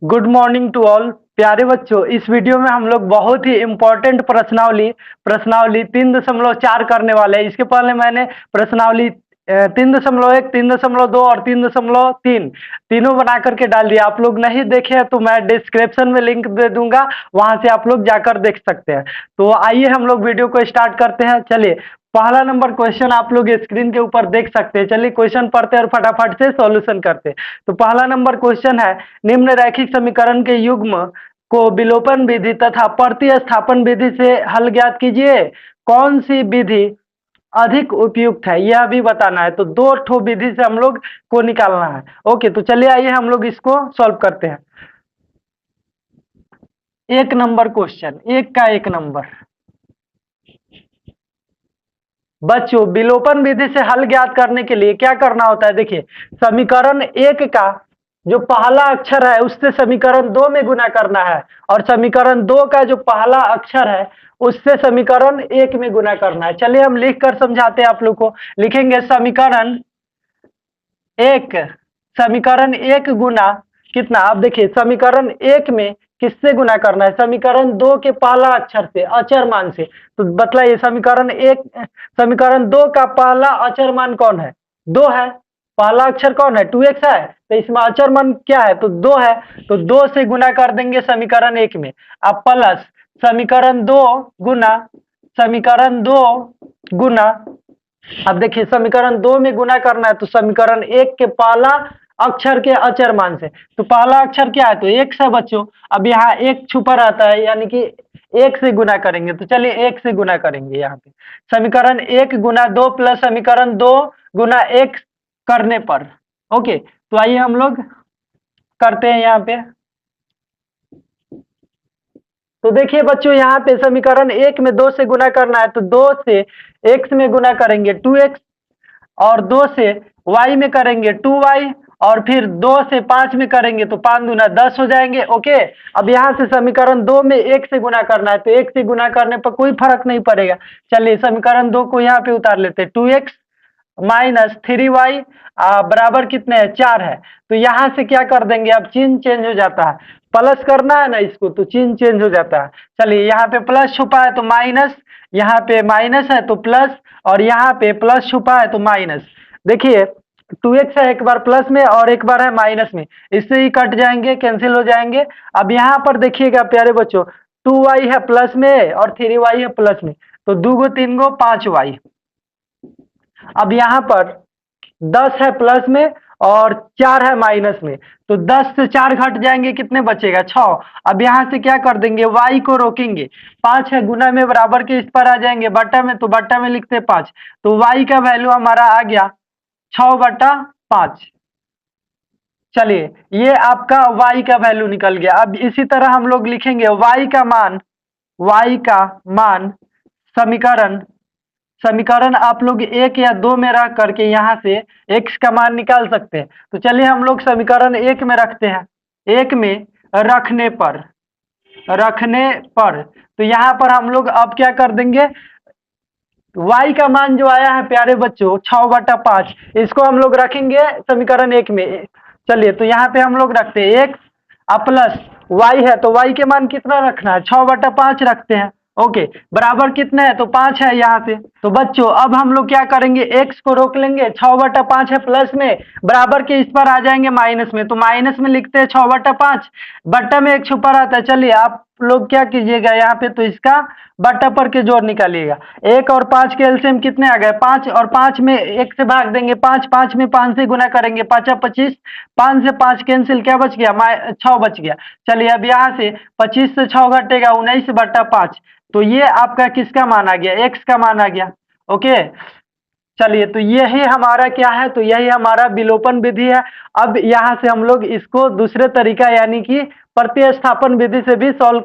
Good morning to all प्यारे बच्चों। इस वीडियो में हम लोग बहुत ही इम्पोर्टेंट प्रश्नावली प्रश्नावली 3.4 करने वाले हैं। इसके पहले मैंने प्रश्नावली 3.1, 3.2 और 3.3 तीनों बना करके डाल दिया। आप लोग नहीं देखे हैं तो मैं डिस्क्रिप्शन में लिंक दे दूंगा, वहां से आप लोग जाकर देख सकते हैं। तो आइए हम लोग वीडियो को स्टार्ट करते हैं। चलिए, पहला नंबर क्वेश्चन आप लोग स्क्रीन के ऊपर देख सकते हैं। चलिए क्वेश्चन पढ़ते हैं और फटाफट से सॉल्यूशन करते हैं। तो पहला नंबर क्वेश्चन है, निम्न रैखिक समीकरण के युग्म को विलोपन विधि तथा प्रतिस्थापन विधि से हल ज्ञात कीजिए। कौन सी विधि अधिक उपयुक्त है यह भी बताना है। तो दो ठो विधि से हम लोग को निकालना है। ओके, तो चलिए आइए हम लोग इसको सॉल्व करते हैं। एक नंबर क्वेश्चन, एक का एक नंबर। बच्चों, विलोपन विधि से हल ज्ञात करने के लिए क्या करना होता है? देखिए, समीकरण एक का जो पहला अक्षर है उससे समीकरण दो में गुना करना है, और समीकरण दो का जो पहला अक्षर है उससे समीकरण एक में गुना करना है। चलिए हम लिख कर समझाते हैं आप लोग को। लिखेंगे एक समीकरण एक गुना कितना। अब देखिए, समीकरण एक में किससे गुना करना है? समीकरण दो के पहला अक्षर से, अचर मान से। तो बतलाइए, समीकरण दो का पहला अचर मान कौन है? दो है। पहला अक्षर कौन है? 2x है, तो इसमें अचर मान क्या है? तो दो है। तो दो से गुना कर देंगे समीकरण एक में। अब प्लस समीकरण दो गुना समीकरण दो गुना अब देखिए, समीकरण दो में गुना करना है तो समीकरण एक के पहला अक्षर के अचर मान से। तो पहला अक्षर क्या है? तो एक है बच्चों। अब यहाँ एक छुपा रहता है, यानी कि एक से गुना करेंगे। तो चलिए एक से गुना करेंगे। यहाँ पे समीकरण एक गुना दो प्लस समीकरण दो गुना एक करने पर। ओके, तो आइए हम लोग करते हैं यहाँ पे। तो देखिए बच्चों, यहाँ पे समीकरण एक में दो से गुना करना है, तो दो से एक्स में गुना करेंगे 2x, और दो से y में करेंगे 2y, और फिर दो से पांच में करेंगे तो 5 दूना 10 हो जाएंगे। ओके, अब यहाँ से समीकरण दो में एक से गुना करना है, तो एक से गुना करने पर कोई फर्क नहीं पड़ेगा। चलिए समीकरण दो को यहाँ पे उतार लेते हैं। 2x माइनस 3y बराबर कितने है? 4 है। तो यहाँ से क्या कर देंगे? अब चिन्ह चेंज हो जाता है। प्लस करना है ना इसको, तो चिन्ह चेंज हो जाता है। चलिए, यहाँ पे प्लस छुपा है तो माइनस, यहाँ पे माइनस है तो प्लस, और यहाँ पे प्लस छुपा है तो माइनस। देखिए, 2x है एक बार प्लस में और एक बार है माइनस में, इससे ही कट जाएंगे, कैंसिल हो जाएंगे। अब यहाँ पर देखिएगा प्यारे बच्चों, 2y है प्लस में और 3y है प्लस में, तो 2 गो 3 गो 5y। अब यहाँ पर 10 है प्लस में और 4 है माइनस में, तो 10 से 4 घट जाएंगे, कितने बचेगा? 6। अब यहाँ से क्या कर देंगे? y को रोकेंगे। 5 है गुना में बराबर के इस पर आ जाएंगे, बट्टा में, तो बट्टा में लिखते 5। तो y का वैल्यू हमारा आ गया 6/5। चलिए, ये आपका y का वैल्यू निकल गया। अब इसी तरह हम लोग लिखेंगे y का मान समीकरण समीकरण आप लोग एक या दो में रख करके यहाँ से x का मान निकाल सकते हैं। तो चलिए हम लोग समीकरण एक में रखते हैं। एक में रखने पर तो यहाँ पर हम लोग अब क्या कर देंगे? y का मान जो आया है प्यारे बच्चों 6/5, इसको हम लोग रखेंगे समीकरण एक में। चलिए, तो यहाँ पे हम लोग रखते हैं एक प्लस y है, तो y के मान कितना रखना है? 6/5 रखते हैं। ओके, बराबर कितना है? तो 5 है यहाँ से। तो बच्चों, अब हम लोग क्या करेंगे? x को रोक लेंगे। 6/5 है प्लस में, बराबर के इस पर आ जाएंगे माइनस में, तो माइनस में लिखते हैं 6/5। बट्टा में एक छुपा रहता है। चलिए आप लोग क्या कीजिएगा यहाँ पे, तो इसका बट्टा पर के जोड़ निकालिएगा। एक और 5 के एलसीएम कितने आ गए? 5, और 5 में एक से भाग देंगे 5, 5 में 5 से गुना करेंगे, 5×25, 5 से 5 कैंसिल, क्या बच गया? 6 बच गया। चलिए, अब यहाँ से 25 से 6 घटेगा 19/5, तो ये आपका किसका मान आ गया? x का मान आ गया। ओके, चलिए, तो यही हमारा क्या है? तो यही हमारा विलोपन विधि है। अब यहाँ से हम लोग इसको दूसरे तरीका यानी कि प्रतिस्थापन विधि से भी सॉल्व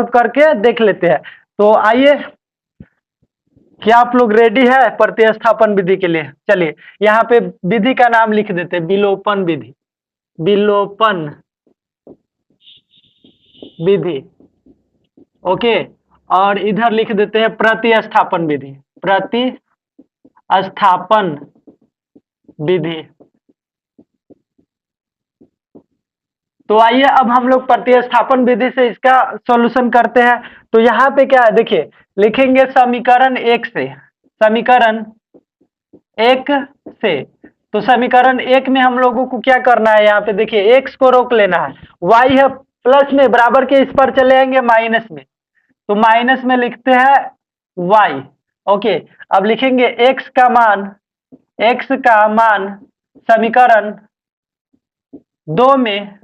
करके देख लेते हैं। तो आइए, क्या आप लोग रेडी है प्रतिस्थापन विधि के लिए? चलिए, यहाँ पे विधि का नाम लिख देते हैं, विलोपन विधि। विलोपन विधि। ओके, और इधर लिख देते हैं प्रतिस्थापन विधि। प्रतिस्थापन विधि। तो आइए अब हम लोग प्रतिस्थापन विधि से इसका सॉल्यूशन करते हैं। तो यहाँ पे क्या है देखिए, लिखेंगे समीकरण एक से, समीकरण एक से। तो समीकरण एक में हम लोगों को क्या करना है, यहाँ पे देखिए एक्स को रोक लेना है, वाई है प्लस में बराबर के इस पर चले आएंगे माइनस में, तो माइनस में लिखते हैं वाई। ओके, अब लिखेंगे एक्स का मान, एक्स का मान समीकरण दो में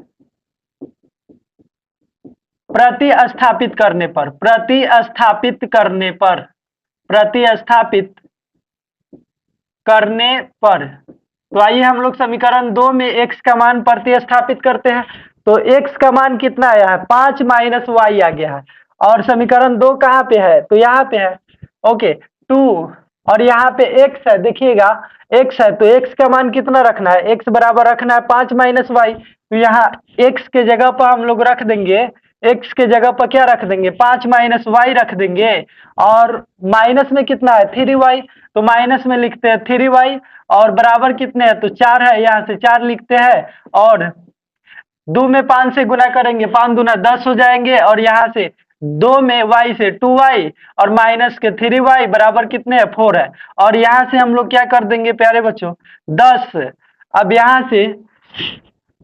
प्रतिस्थापित करने पर, प्रतिस्थापित करने पर, प्रतिस्थापित करने पर। तो आइए हम लोग समीकरण दो में x का मान प्रतिस्थापित करते हैं। तो x का मान कितना आया है, 5 माइनस वाई आ गया है। और समीकरण दो कहाँ पे है, तो यहाँ पे है। ओके, 2 और यहाँ पे x है, देखिएगा x है, तो x का मान कितना रखना है, x बराबर रखना है 5 माइनस वाई। तो यहाँ x के जगह पर हम लोग रख देंगे, x के जगह पर क्या रख देंगे, 5 माइनस वाई रख देंगे। और माइनस में कितना है 3y, तो माइनस में लिखते हैं 3y। और बराबर कितने हैं, तो 4 है, यहाँ से 4 लिखते हैं। और 2 में 5 से गुना करेंगे, 5 दूना 10 हो जाएंगे। और यहाँ से 2 में y से 2y और माइनस के 3y बराबर कितने हैं 4 है। और यहाँ से हम लोग क्या कर देंगे प्यारे बच्चों, 10। अब यहाँ से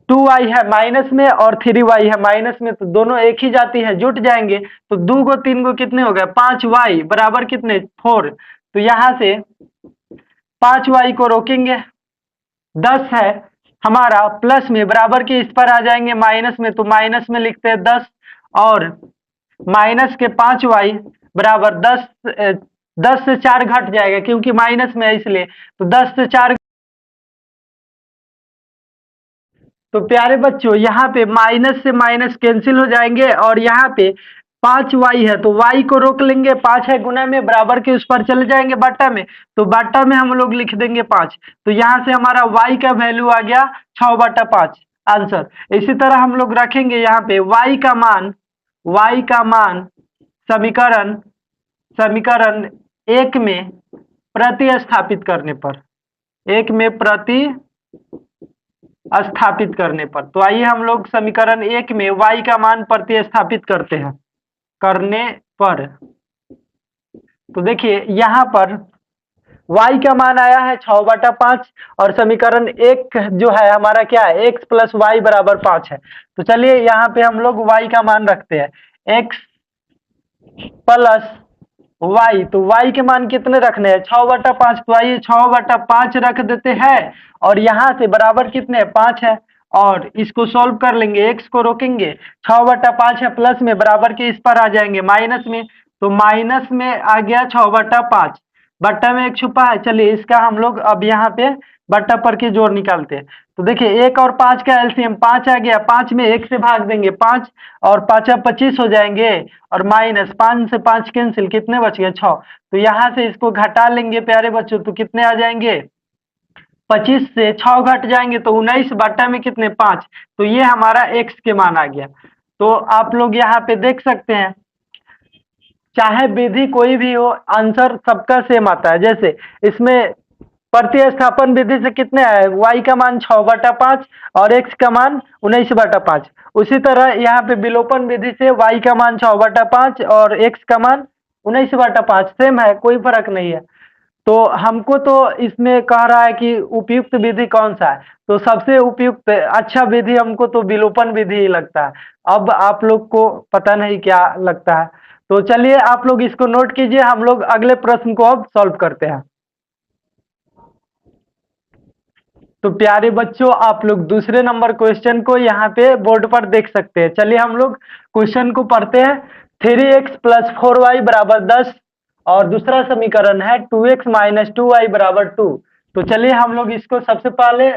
2y है माइनस में और 3y है माइनस में, तो दोनों एक ही जाती है, जुट जाएंगे। तो 2 को 3 को कितने हो गए 5y बराबर कितने 4। तो यहाँ से 5y को रोकेंगे, 10 है हमारा प्लस में बराबर के इस पर आ जाएंगे माइनस में, तो माइनस में लिखते हैं 10। और माइनस के 5y बराबर 10, 10 से 4 घट जाएगा क्योंकि माइनस में है इसलिए, तो 10 से 4। तो प्यारे बच्चों यहाँ पे माइनस से माइनस कैंसिल हो जाएंगे और यहाँ पे 5y है तो y को रोक लेंगे, 5 है गुना में बराबर के उस पर चले जाएंगे बाटा में, तो बाटा में हम लोग लिख देंगे 5। तो यहाँ से हमारा y का वैल्यू आ गया 6/5 आंसर। इसी तरह हम लोग रखेंगे यहाँ पे y का मान, y का मान समीकरण, समीकरण एक में प्रतिस्थापित करने पर, एक में प्रति स्थापित करने पर। तो आइए हम लोग समीकरण एक में y का मान प्रतिस्थापित करते हैं, करने पर। तो देखिए यहाँ पर y का मान आया है 6/5 और समीकरण एक जो है हमारा क्या है x प्लस वाई बराबर 5 है। तो चलिए यहाँ पे हम लोग y का मान रखते हैं x प्लस y। तो y के मान कितने रखने हैं 6/5, तो आइए 6/5 रख देते हैं और यहाँ से बराबर कितने 5 है। और इसको सॉल्व कर लेंगे, x को रोकेंगे, 6/5 है प्लस में बराबर के इस पर आ जाएंगे माइनस में, तो माइनस में आ गया 6/5, बट्टा में एक छुपा है। चलिए इसका हम लोग अब यहाँ पे बट्टा पर के जोड़ निकालते हैं। तो देखिए 1 और 5 का एलसीएम 5 आ गया, 5 में 1 से भाग देंगे 5 और 5 25 हो जाएंगे और माइनस 5 से 5 कैंसिल, कितने बच गए 6। तो यहाँ से इसको घटा लेंगे प्यारे बच्चों, तो कितने आ जाएंगे 25 से 6 घट जाएंगे तो 19 बट्टा में कितने 5। तो ये हमारा x के मान आ गया। तो आप लोग यहाँ पे देख सकते हैं चाहे विधि कोई भी हो आंसर सबका सेम आता है। जैसे इसमें प्रतिस्थापन विधि से कितने आए, y का मान 6/5 और x का मान 19/5। उसी तरह यहाँ पे विलोपन विधि से y का मान 6/5 और x का मान 19/5 सेम है, कोई फर्क नहीं है। तो हमको तो इसमें कह रहा है कि उपयुक्त विधि कौन सा है, तो सबसे उपयुक्त अच्छा विधि हमको तो विलोपन विधि ही लगता है। अब आप लोग को पता नहीं क्या लगता है, तो चलिए आप लोग इसको नोट कीजिए, हम लोग अगले प्रश्न को अब सॉल्व करते हैं। तो प्यारे बच्चों आप लोग दूसरे नंबर क्वेश्चन को यहाँ पे बोर्ड पर देख सकते हैं। चलिए हम लोग क्वेश्चन को पढ़ते हैं। 3x प्लस 4y बराबर 10 और दूसरा समीकरण है 2x माइनस 2y बराबर 2। तो चलिए हम लोग इसको सबसे पहले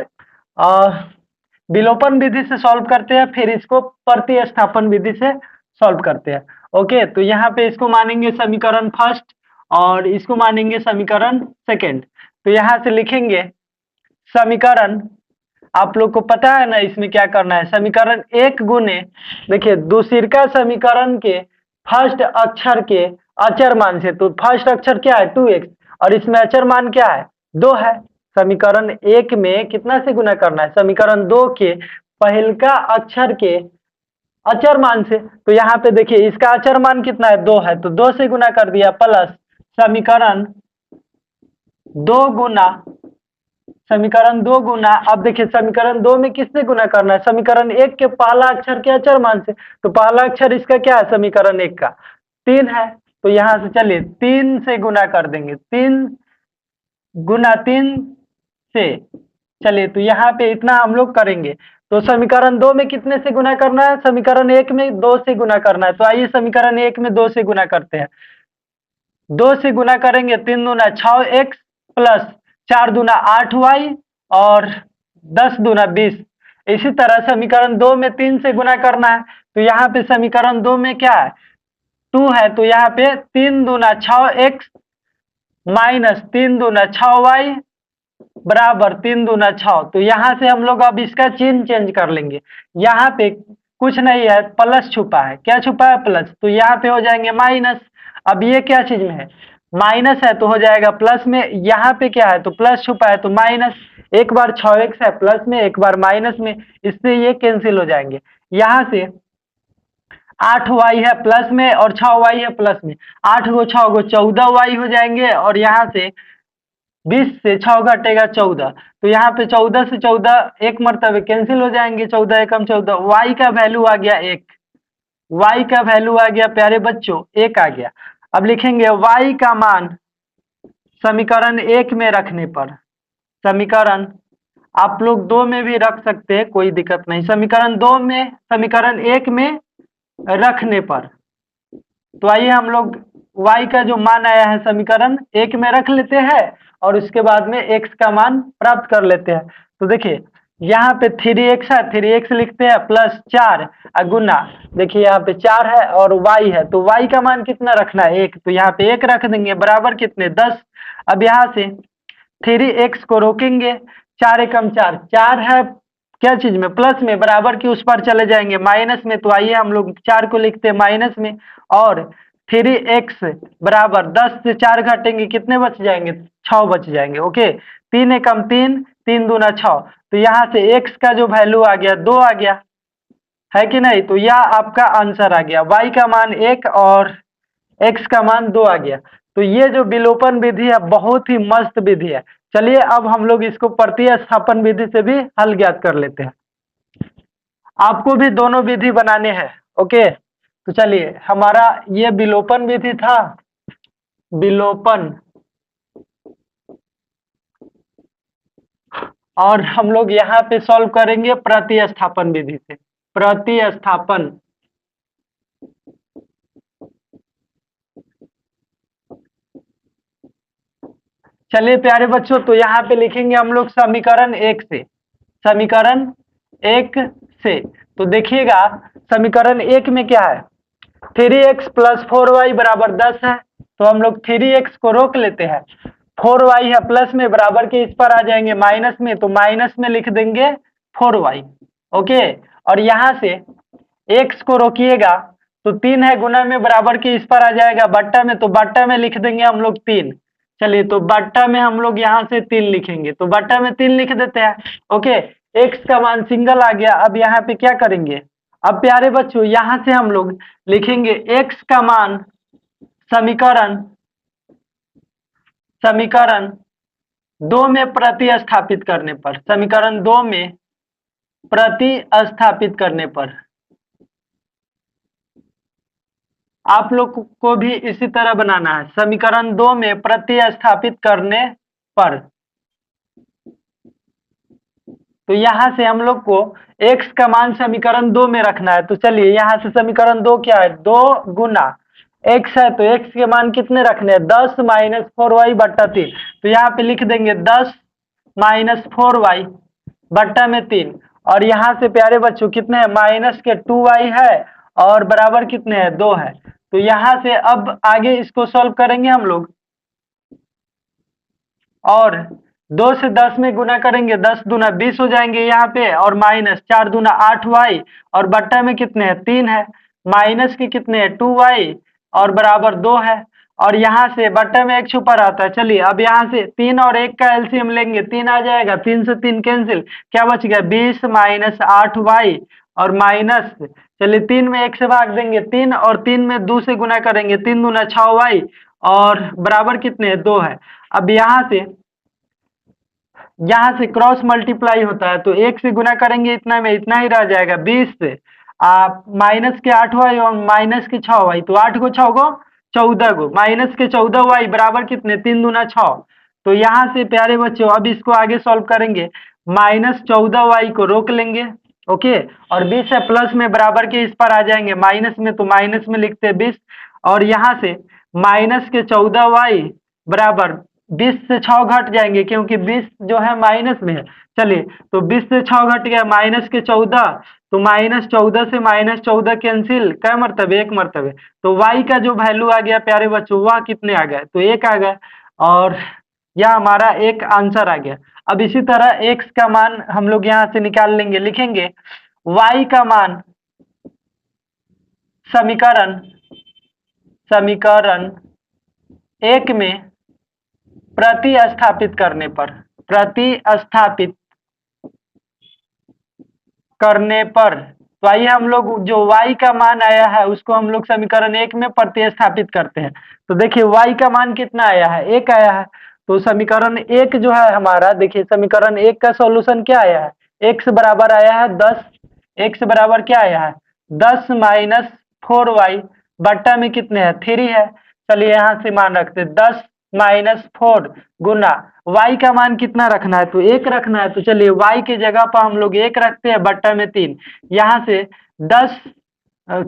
विलोपन विधि से सॉल्व करते हैं, फिर इसको प्रतिस्थापन विधि से सॉल्व करते हैं। ओके, तो यहाँ पे इसको मानेंगे समीकरण फर्स्ट और इसको मानेंगे समीकरण सेकेंड। तो यहाँ से लिखेंगे समीकरण, आप लोग को पता है ना इसमें क्या करना है, समीकरण एक गुने, देखिए दूसरा समीकरण के फर्स्ट अक्षर के अचर मान से, तो फर्स्ट अक्षर क्या है 2x और इसमें अचर मान क्या है 2 है। समीकरण एक में कितना से गुना करना है, समीकरण दो के पहिलका अक्षर के अचर मान से। तो यहाँ पे देखिए इसका अचर मान कितना है, 2 है, तो 2 से गुना कर दिया, प्लस समीकरण 2 गुना समीकरण 2 गुना, अब देखिए समीकरण 2 में किससे गुना करना है, समीकरण 1 के पहला अक्षर के अचर मान से। तो पहला अक्षर इसका क्या है, समीकरण 1 का 3 है, तो यहां से चलिए 3 से गुना कर देंगे, 3 गुना 3 से, चलिए तो यहाँ पे इतना हम लोग करेंगे। तो समीकरण 2 में कितने से गुना करना है, समीकरण 1 में 2 से गुना करना है। तो आइए समीकरण 1 में 2 से गुना करते हैं। 2 से गुना करेंगे, 3 दूना 6x प्लस 4 दूना 8y और 10 दूना 20। इसी तरह समीकरण 2 में 3 से गुना करना है। तो यहाँ पे समीकरण 2 में क्या है, 2 है, तो यहाँ पे 3 दूना 6x माइनस 3 दूना 6y बराबर 3 दूना 6। तो यहाँ से हम लोग अब इसका चिन्ह चेंज कर लेंगे। यहाँ पे कुछ नहीं है, प्लस छुपा है, क्या छुपा है, प्लस, तो यहाँ पे हो जाएंगे माइनस। अब ये क्या चीज में है, माइनस है तो हो जाएगा प्लस में, यहाँ पे क्या है तो प्लस छुपा है तो माइनस, एक बार 6x है प्लस में, एक बार माइनस में, इससे ये कैंसिल हो जाएंगे। यहाँ से 8y है प्लस में और 6y है प्लस में, 8 गो 6 गो 14y हो जाएंगे, और यहाँ से 20 से 6 घटेगा 14, तो यहाँ पे 14 से 14 एक मरतबे कैंसिल हो जाएंगे, 14 एकम 14, y का वैल्यू आ गया 1, y का वैल्यू आ गया प्यारे बच्चों 1 आ गया। अब लिखेंगे y का मान समीकरण 1 में रखने पर, समीकरण आप लोग 2 में भी रख सकते हैं, कोई दिक्कत नहीं, समीकरण 2 में, समीकरण 1 में रखने पर, तो आइए हम लोग y का जो मान आया है समीकरण 1 में रख लेते हैं और उसके बाद में x का मान प्राप्त कर लेते हैं। तो देखिए यहाँ पे 3x है, 3x लिखते हैं प्लस 4 गुना, देखिए यहाँ पे 4 है और y है, तो y का मान कितना रखना है 1, तो यहाँ पे 1 रख देंगे, बराबर कितने 10। अब यहाँ से 3x को रोकेंगे, 4 एकम 4, 4 है क्या चीज में, प्लस में, बराबर की उस पर चले जाएंगे माइनस में, तो आइए हम लोग 4 को लिखते हैं माइनस में, और 3x बराबर 10 से 4 घटेंगे, कितने बच जाएंगे, 6 बच जाएंगे। ओके, 3 एकम 3, 3 दूना 6, तो यहाँ से x का जो वैल्यू आ गया 2 आ गया, है कि नहीं, तो यह आपका आंसर आ गया, y का मान 1 और x का मान 2 आ गया। तो ये जो विलोपन विधि है बहुत ही मस्त विधि है। चलिए अब हम लोग इसको प्रतिस्थापन विधि से भी हल ज्ञात कर लेते हैं। आपको भी दोनों विधि बनाने हैं। ओके, तो चलिए हमारा ये विलोपन विधि था, विलोपन, और हम लोग यहाँ पे सॉल्व करेंगे प्रतिस्थापन विधि से, प्रतिस्थापन। चलिए प्यारे बच्चों, तो यहाँ पे लिखेंगे हम लोग समीकरण 1 से, समीकरण 1 से, तो देखिएगा समीकरण 1 में क्या है, 3x प्लस 4y बराबर 10 है, तो हम लोग 3x को रोक लेते हैं, 4y है प्लस में, बराबर के इस पर आ जाएंगे माइनस में, तो माइनस में लिख देंगे 4y। ओके, और यहाँ से x को रोकिएगा तो 3 है गुना में, बराबर के इस पर आ जाएगा बट्टा में, तो बट्टा में लिख देंगे हम लोग 3। चलिए तो बट्टा में हम लोग यहाँ से 3 लिखेंगे, तो बट्टा में 3 लिख देते हैं। ओके, x का मान सिंगल आ गया। अब यहाँ पे क्या करेंगे, अब प्यारे बच्चों यहाँ से हम लोग लिखेंगे x का मान समीकरण, समीकरण 2 में प्रतिस्थापित करने पर, समीकरण 2 में प्रतिस्थापित करने पर, आप लोग को भी इसी तरह बनाना है, समीकरण 2 में प्रतिस्थापित करने पर। तो यहां से हम लोग को x का मान समीकरण 2 में रखना है। तो चलिए यहां से समीकरण 2 क्या है, 2 गुना x है, तो x के मान कितने रखने हैं, 10 माइनस 4y बट्टा 3, तो यहाँ पे लिख देंगे 10 माइनस 4y बट्टा में 3, और यहाँ से प्यारे बच्चों कितने हैं, माइनस के 2y है और बराबर कितने हैं, 2 है। तो यहाँ से अब आगे इसको सॉल्व करेंगे हम लोग, और 2 से 10 में गुना करेंगे, 10 दूना 20 हो जाएंगे यहाँ पे, और माइनस 4 दूना 8y और बट्टा में कितने हैं, 3 है, माइनस के कितने हैं 2y और बराबर 2 है। और यहाँ से बट्टे में 1 छुपा रहता है। चलिए अब यहाँ से 3 और 1 का एलसीएम लेंगे, 3 आ जाएगा, 3 से 3 कैंसिल, क्या बच गया 20 माइनस 8y और माइनस, चलिए 3 में 1 से भाग देंगे 3 और 3 में 2 से गुना करेंगे, 3 दूना 6y और बराबर कितने है 2 है। अब यहाँ से क्रॉस मल्टीप्लाई होता है, तो 1 से गुना करेंगे इतना में इतना ही रह जाएगा 20 से माइनस के 8y और माइनस के 6y, तो 8 को 6 को 14 को माइनस के 14y बराबर कितने 3 दूना 6। तो यहाँ से प्यारे बच्चों अब इसको आगे सॉल्व करेंगे, माइनस 14y को रोक लेंगे, ओके, और 20 है प्लस में बराबर के इस पर आ जाएंगे माइनस में, तो माइनस में लिखते हैं 20 और यहाँ से माइनस के 14y बराबर 20 से 6 घट जाएंगे क्योंकि 20 जो है माइनस में है। चलिए तो 20 से 6 घट गया माइनस के 14, तो माइनस 14 से माइनस 14 कैंसिल, क्या मरतबे 1 मरतबे, तो y का जो वैल्यू आ गया प्यारे बच्चों वह कितने आ गए, तो 1 आ गया और यह हमारा एक आंसर आ गया। अब इसी तरह x का मान हम लोग यहाँ से निकाल लेंगे, लिखेंगे y का मान समीकरण 1 में प्रतिस्थापित करने पर तो आइए हम लोग जो y का मान आया है उसको हम लोग समीकरण 1 में प्रतिस्थापित करते हैं। तो देखिए y का मान कितना आया है 1 आया है, तो समीकरण 1 जो है हमारा, देखिए समीकरण 1 का सॉल्यूशन क्या आया है, x बराबर आया है 10, x बराबर क्या आया है 10 माइनस 4y बट्टा में कितने हैं 3 है। चलिए यहाँ से मान रखते हैं 10 माइनस 4 गुना y का मान कितना रखना है, तो 1 रखना है, तो चलिए y की जगह पर हम लोग 1 रखते हैं बट्टा में 3, यहाँ से 10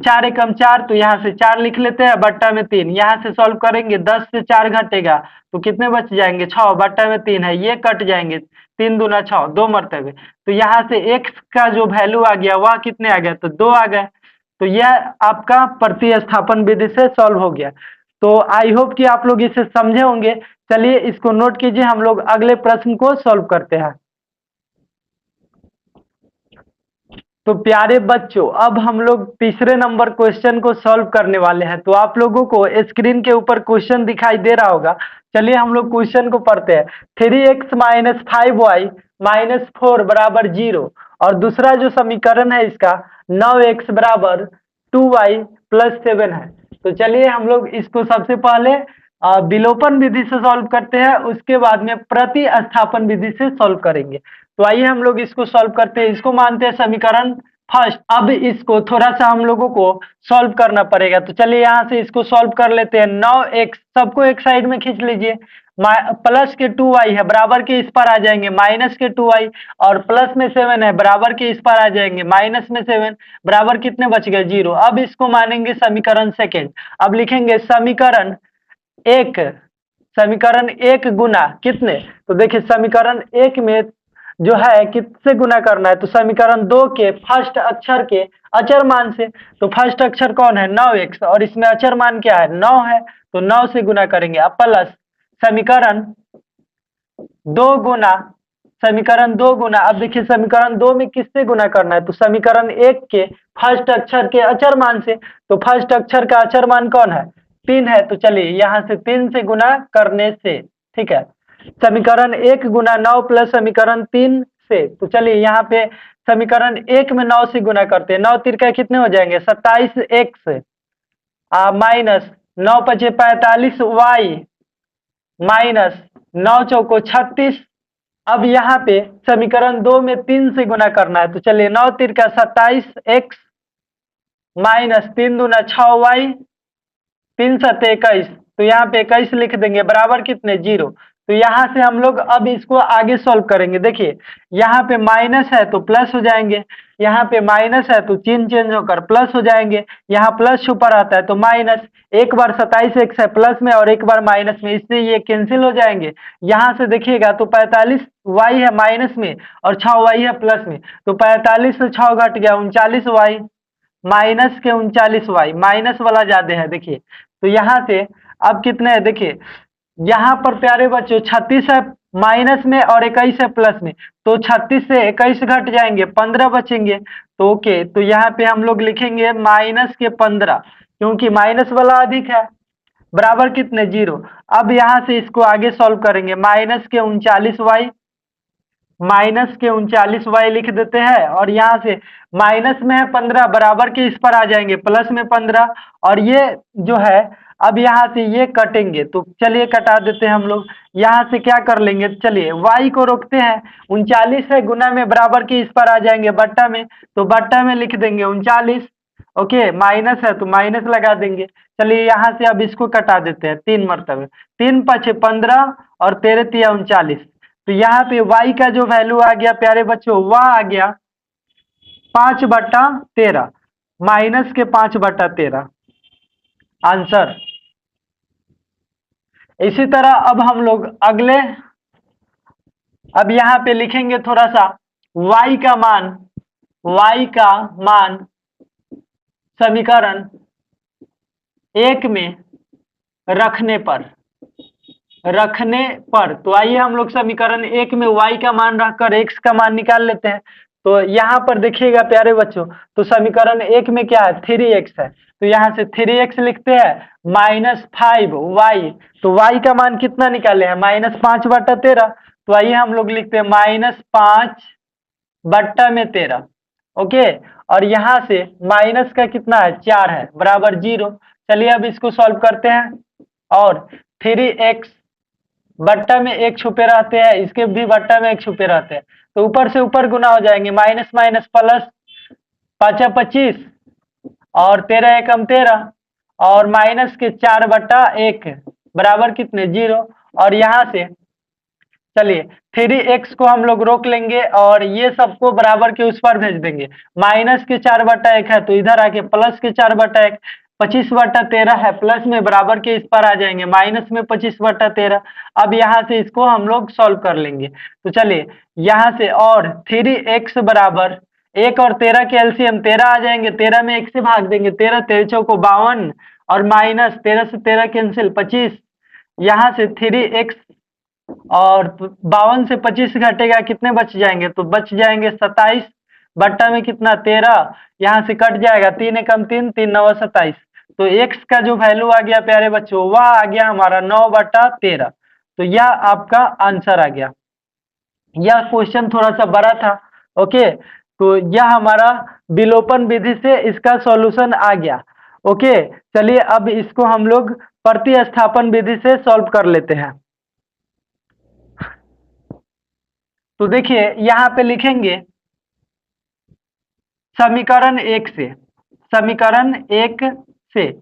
4 एकम 4, तो यहाँ से 4 लिख लेते हैं बट्टा में 3, यहाँ से सॉल्व करेंगे 10 से 4 घटेगा तो कितने बच जाएंगे 6 बट्टा में 3 है, ये कट जाएंगे 3 दूना 6 2 मरतबे, तो यहाँ से x का जो वैल्यू आ गया वह कितने आ गया, तो 2 आ गए। तो यह आपका प्रतिस्थापन विधि से सॉल्व हो गया। तो आई होप कि आप लोग इसे समझे होंगे। चलिए इसको नोट कीजिए, हम लोग अगले प्रश्न को सॉल्व करते हैं। तो प्यारे बच्चों अब हम लोग तीसरे नंबर क्वेश्चन को सॉल्व करने वाले हैं। तो आप लोगों को स्क्रीन के ऊपर क्वेश्चन दिखाई दे रहा होगा, चलिए हम लोग क्वेश्चन को पढ़ते हैं। 3x माइनस 5y माइनस 4 बराबर 0 और दूसरा जो समीकरण है इसका 9x बराबर 2y प्लस 7 है। तो चलिए हम लोग इसको सबसे पहले विलोपन विधि से सॉल्व करते हैं, उसके बाद में प्रतिस्थापन विधि से सॉल्व करेंगे। तो आइए हम लोग इसको सॉल्व करते हैं, इसको मानते हैं समीकरण फर्स्ट। अब इसको थोड़ा सा हम लोगों को सॉल्व करना पड़ेगा, तो चलिए यहाँ से इसको सॉल्व कर लेते हैं। 9x सबको एक साइड में खींच लीजिए, प्लस के 2y है बराबर के इस पर आ जाएंगे माइनस के 2y और प्लस में 7 है बराबर के इस पर आ जाएंगे माइनस में 7 बराबर कितने बच गए 0। अब इसको मानेंगे समीकरण सेकेंड। अब लिखेंगे समीकरण एक गुना कितने, तो देखिए समीकरण 1 में जो है किससे गुना करना है, तो समीकरण 2 के फर्स्ट अक्षर के अचर मान से। तो फर्स्ट अक्षर कौन है 9x और इसमें अचर मान क्या है 9 है, तो 9 से गुना करेंगे। अब प्लस समीकरण 2 गुना, अब देखिए समीकरण 2 में किससे गुना करना है, तो समीकरण 1 के फर्स्ट अक्षर के अचर मान से। तो फर्स्ट अक्षर का अचर मान कौन है 3 है, तो चलिए यहाँ से 3 से गुना करने से, ठीक है, समीकरण 1 गुना 9 प्लस समीकरण 3 से। तो चलिए यहाँ पे समीकरण 1 में 9 से गुना करते हैं, 9 तिरका कितने हो जाएंगे 27x माइनस 9 पचे 45y माइनस 9 चौको 36। अब यहाँ पे समीकरण 2 में 3 से गुना करना है, तो चलिए 9 तिरका 27x माइनस 3 दूना 6y 3 सत्ते 21, तो यहाँ पे 21 लिख देंगे बराबर कितने 0। तो यहाँ से हम लोग अब इसको आगे सॉल्व करेंगे। देखिए यहाँ पे माइनस है तो प्लस हो जाएंगे, यहाँ पे माइनस है तो चिन्ह चेंज होकर प्लस हो जाएंगे, यहाँ प्लस छुपा रहता है तो माइनस, एक बार 27x है प्लस में और एक बार माइनस में, इससे ये कैंसिल हो जाएंगे। यहाँ से देखिएगा तो 45y है माइनस में और 6y है प्लस में, तो 45 से 6 घट गया 39y माइनस के 39y, माइनस वाला ज्यादा है देखिए। तो यहाँ से अब कितने है देखिए, यहाँ पर प्यारे बच्चों 36 है माइनस में और 21 है प्लस में, तो 36 से 21 घट जाएंगे 15 बचेंगे। तो ओके, तो यहाँ पे हम लोग लिखेंगे माइनस के 15, क्योंकि माइनस वाला अधिक है, बराबर कितने 0। अब यहाँ से इसको आगे सॉल्व करेंगे, माइनस के 39y, माइनस के 39y लिख देते हैं और यहाँ से माइनस में है 15, बराबर के इस पर आ जाएंगे प्लस में 15, और ये जो है अब यहाँ से ये कटेंगे, तो चलिए कटा देते हैं हम लोग। यहाँ से क्या कर लेंगे, चलिए y को रोकते हैं, 39 है गुना में बराबर के इस पर आ जाएंगे बट्टा में, तो बट्टा में लिख देंगे 39। ओके, माइनस है तो माइनस लगा देंगे। चलिए यहाँ से अब इसको कटा देते हैं 3 मरतबे, 3 पछे 15 और 13 तिया 39। तो यहाँ पे y का जो वैल्यू आ गया प्यारे बच्चों, वह आ गया 5/13, माइनस के 5/13 आंसर। इसी तरह अब हम लोग अगले, अब यहाँ पे लिखेंगे थोड़ा सा y का मान समीकरण 1 में रखने पर, तो आइए हम लोग समीकरण 1 में y का मान रखकर x का मान निकाल लेते हैं। तो यहाँ पर देखिएगा प्यारे बच्चों, तो समीकरण 1 में क्या है, 3x है, तो यहाँ से 3x लिखते हैं, -5y, तो y का मान कितना निकाले हैं, -5/13, तो आइए हम लोग लिखते हैं -5/13। ओके, और यहाँ से माइनस का कितना है, 4 है, बराबर 0। चलिए अब इसको सॉल्व करते हैं, और 3x बट्टा में 1 छुपे रहते हैं, इसके भी बट्टा में 1 छुपे रहते हैं, तो ऊपर से ऊपर गुना हो जाएंगे, माइनस माइनस प्लस, 5×25 और 13×1 और माइनस के 4/1 बराबर कितने 0। और यहाँ से चलिए 3x को हम लोग रोक लेंगे और ये सबको बराबर के उस पर भेज देंगे, माइनस के 4/1 है तो इधर आके प्लस के 4/1, 25/13 है, प्लस में बराबर के इस पर आ जाएंगे, माइनस में 25/13। अब यहाँ से इसको हम लोग सॉल्व कर लेंगे, तो चलिए यहाँ से, और 3x बराबर 1 और 13 के एलसीएम 13 आ जाएंगे, 13 में 1 से भाग देंगे, 13 13 को 52 और माइनस 13 से 13 कैंसिल 25, यहाँ से 3x और 52 से 25 घटेगा, कितने बच जाएंगे, तो बच जाएंगे 27, बट्टा में कितना 13, यहाँ से कट जाएगा, 3 एकम 3, 3 9 27, तो x का जो वैल्यू आ गया प्यारे बच्चों, वह आ गया हमारा 9/13। तो यह आपका आंसर आ गया। यह क्वेश्चन थोड़ा सा बड़ा था। ओके, तो यह हमारा विलोपन विधि से इसका सॉल्यूशन आ गया। ओके, चलिए अब इसको हम लोग प्रतिस्थापन विधि से सॉल्व कर लेते हैं। तो देखिए यहाँ पे लिखेंगे समीकरण 1 से, समीकरण 1 से,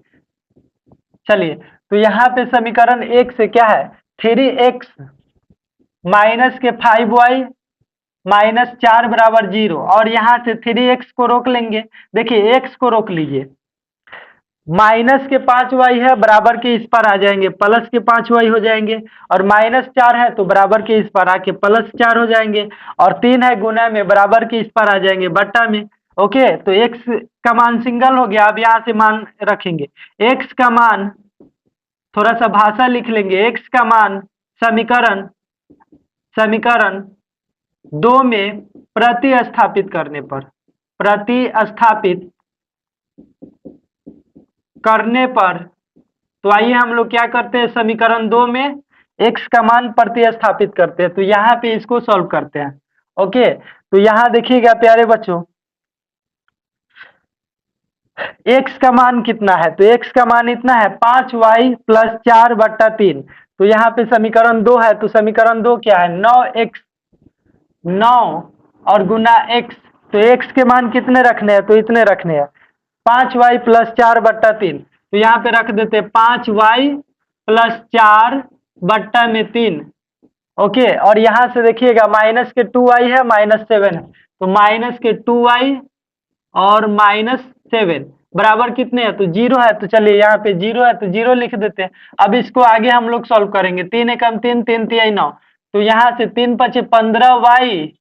चलिए तो यहाँ पे समीकरण 1 से क्या है, 3x माइनस के 5y माइनस 4 बराबर 0, और यहाँ से 3x को रोक लेंगे, देखिए x को रोक लीजिए, माइनस के 5y है बराबर के इस पर आ जाएंगे, प्लस के 5y हो जाएंगे, और माइनस 4 है तो बराबर के इस पर आके प्लस 4 हो जाएंगे, और 3 है गुना में बराबर के इस पर आ जाएंगे बट्टा में। ओके, तो x का मान सिंगल हो गया, अब यहाँ से मान रखेंगे, x का मान थोड़ा सा भाषा लिख लेंगे, x का मान समीकरण 2 में प्रतिस्थापित करने पर, तो आइए हम लोग क्या करते हैं, समीकरण 2 में x का मान प्रतिस्थापित करते हैं, तो यहाँ पे इसको सॉल्व करते हैं। ओके, तो यहाँ देखिएगा प्यारे बच्चों, x का मान कितना है, तो x का मान इतना है 5y + 4/3, तो यहाँ पे समीकरण 2 है, तो समीकरण 2 क्या है, 9x, 9 और गुना x, तो x के मान कितने रखने हैं, तो इतने रखने हैं, 5y + 4/3, तो यहाँ पे रख देते 5y + 4/3। ओके, और यहाँ से देखिएगा माइनस के 2y है, -7 है, तो माइनस के 2y और -7 बराबर कितने हैं, तो 0 है, तो चलिए यहाँ पे 0 है तो 0 लिख देते हैं। अब इसको आगे हम लोग सॉल्व करेंगे, 3 एकम 3, 3 तिहाई 9, तो यहाँ से 3 × 5 = 15y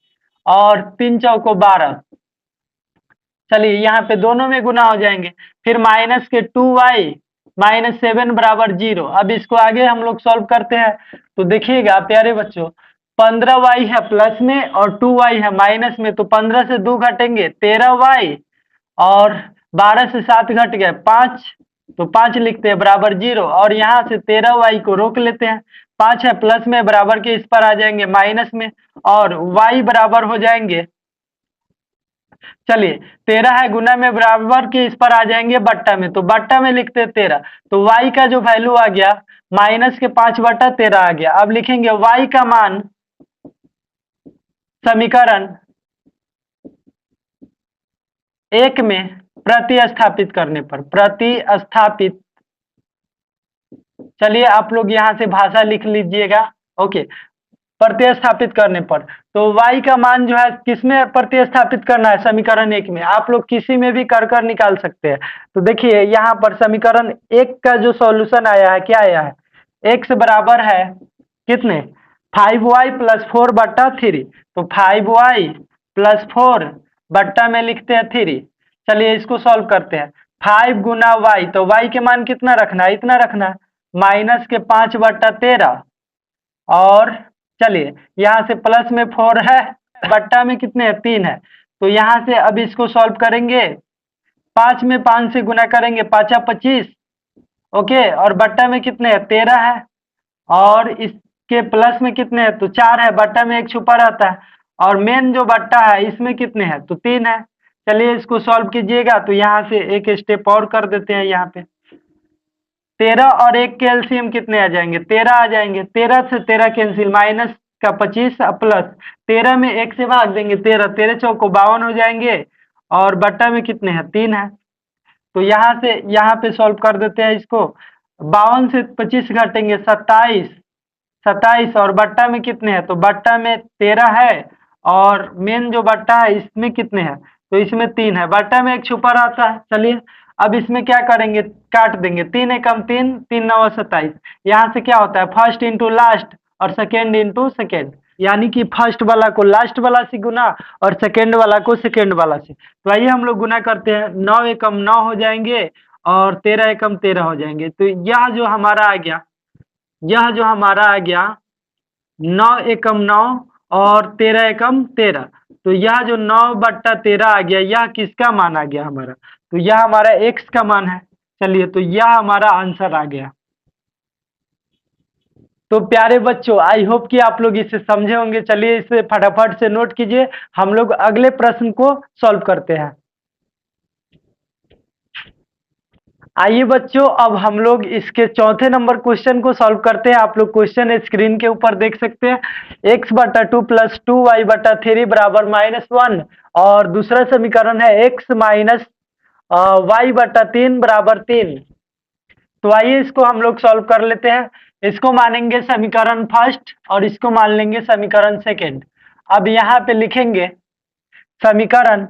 और 3 × 12, चलिए यहाँ पे दोनों में गुना हो जाएंगे, फिर माइनस के 2y -7 बराबर 0। अब इसको आगे हम लोग सॉल्व करते हैं, तो देखिएगा प्यारे बच्चों, 15y है प्लस में और 2y है माइनस में, तो 15 से 2 घटेंगे 13y और 12 से 7 घट गए 5, तो 5 लिखते हैं बराबर 0, और यहाँ से 13y को रोक लेते हैं। 5 है प्लस में, बराबर के इस पर आ जाएंगे माइनस में, और y बराबर हो जाएंगे, चलिए 13 है गुना में, बराबर के इस पर आ जाएंगे बट्टा में, तो बट्टा में लिखते हैं 13। तो y का जो वैल्यू आ गया माइनस के 5/13 आ गया। अब लिखेंगे y का मान समीकरण 1 में प्रतिस्थापित करने पर, प्रतिस्थापित, चलिए आप लोग यहाँ से भाषा लिख लीजिएगा। ओके, प्रतिस्थापित करने पर, तो y का मान जो है किसमें प्रतिस्थापित करना है, समीकरण 1 में। आप लोग किसी में भी कर निकाल सकते हैं। तो देखिए यहाँ पर समीकरण 1 का जो सॉल्यूशन आया है, क्या आया है, x बराबर है कितने, 5y + 4/3, तो 5y + 4 बट्टा में लिखते हैं 3। चलिए इसको सॉल्व करते हैं। 5 गुना y, तो y के मान कितना रखना है, इतना रखना है, माइनस के 5/13, और चलिए यहाँ से प्लस में 4 है, बट्टा में कितने है, 3 है। तो यहाँ से अब इसको सॉल्व करेंगे, 5 में 5 से गुना करेंगे, 5 25, ओके, और बट्टा में कितने है, 13 है, और इसके प्लस में कितने हैं, तो 4 है, बट्टा में 1 छुपा रहता है, और मेन जो बट्टा है इसमें कितने हैं, तो 3 है। चलिए इसको सॉल्व कीजिएगा, तो यहाँ से एक स्टेप और कर देते हैं। यहाँ पे 13 और 1 के एलसीएम कितने आ जाएंगे, 13 आ जाएंगे, 13 से 13 कैंसिल, माइनस का 25 प्लस 13 में 1 से भाग देंगे, 13, 13 चौको 52 हो जाएंगे, और बट्टा में कितने हैं, 3 है। तो यहाँ से यहाँ पे सॉल्व कर देते हैं इसको, 52 से 25 घटेंगे, 27, 27, और बट्टा में कितने हैं, तो बट्टा में 13 है, और मेन जो बट्टा है इसमें कितने हैं, तो इसमें 3 है, बट्टा में 1 छुपा रहता है। चलिए अब इसमें क्या करेंगे, काट देंगे, 3 एकम 3, 3 9 27। यहाँ से क्या होता है, फर्स्ट इंटू लास्ट और सेकेंड इंटू सेकेंड, यानी कि फर्स्ट वाला को लास्ट वाला से गुना और सेकेंड वाला को सेकेंड वाला से। तो आइए हम लोग गुना करते हैं, 9 एकम 9 हो जाएंगे, और 13 एकम 13 हो जाएंगे। तो यह जो हमारा आ गया, यह जो हमारा आ गया 9 एकम 9 और 13 एकम 13, तो यह जो 9/13 आ गया, यह किसका मान आ गया हमारा, तो यह हमारा x का मान है। चलिए तो यह हमारा आंसर आ गया। तो प्यारे बच्चों, आई होप कि आप लोग इसे समझे होंगे। चलिए इसे फटाफट से नोट कीजिए, हम लोग अगले प्रश्न को सॉल्व करते हैं। आइए बच्चों, अब हम लोग इसके चौथे नंबर क्वेश्चन को सॉल्व करते हैं। आप लोग क्वेश्चन स्क्रीन के ऊपर देख सकते हैं, x/2 + 2y/3 बराबर -1, और दूसरा समीकरण है x - y/3 बराबर 3। तो आइए इसको हम लोग सॉल्व कर लेते हैं। इसको मानेंगे समीकरण फर्स्ट, और इसको मान लेंगे समीकरण सेकेंड। अब यहाँ पे लिखेंगे समीकरण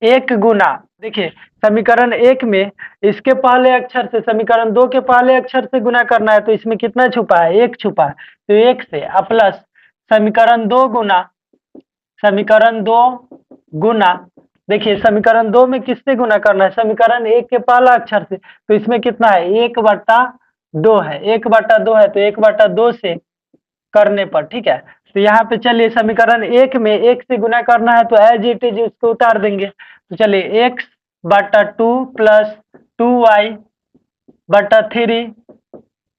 1 गुना, देखिए समीकरण 1 में इसके पहले अक्षर से समीकरण 2 के पहले अक्षर से गुना करना है, तो इसमें कितना छुपा है, 1 छुपा है, तो 1 से प्लस समीकरण 2 गुना, समीकरण 2 गुना, देखिए समीकरण 2 में किससे गुना करना है, समीकरण 1 के पहला अक्षर से, तो इसमें कितना है, 1/2 है, 1/2 है, तो 1/2 से करने पर, ठीक है। तो यहाँ पे चलिए समीकरण 1 में 1 से गुना करना है, तो एज इट इज उसको उतार देंगे। तो चलिए x/2 + 2y/3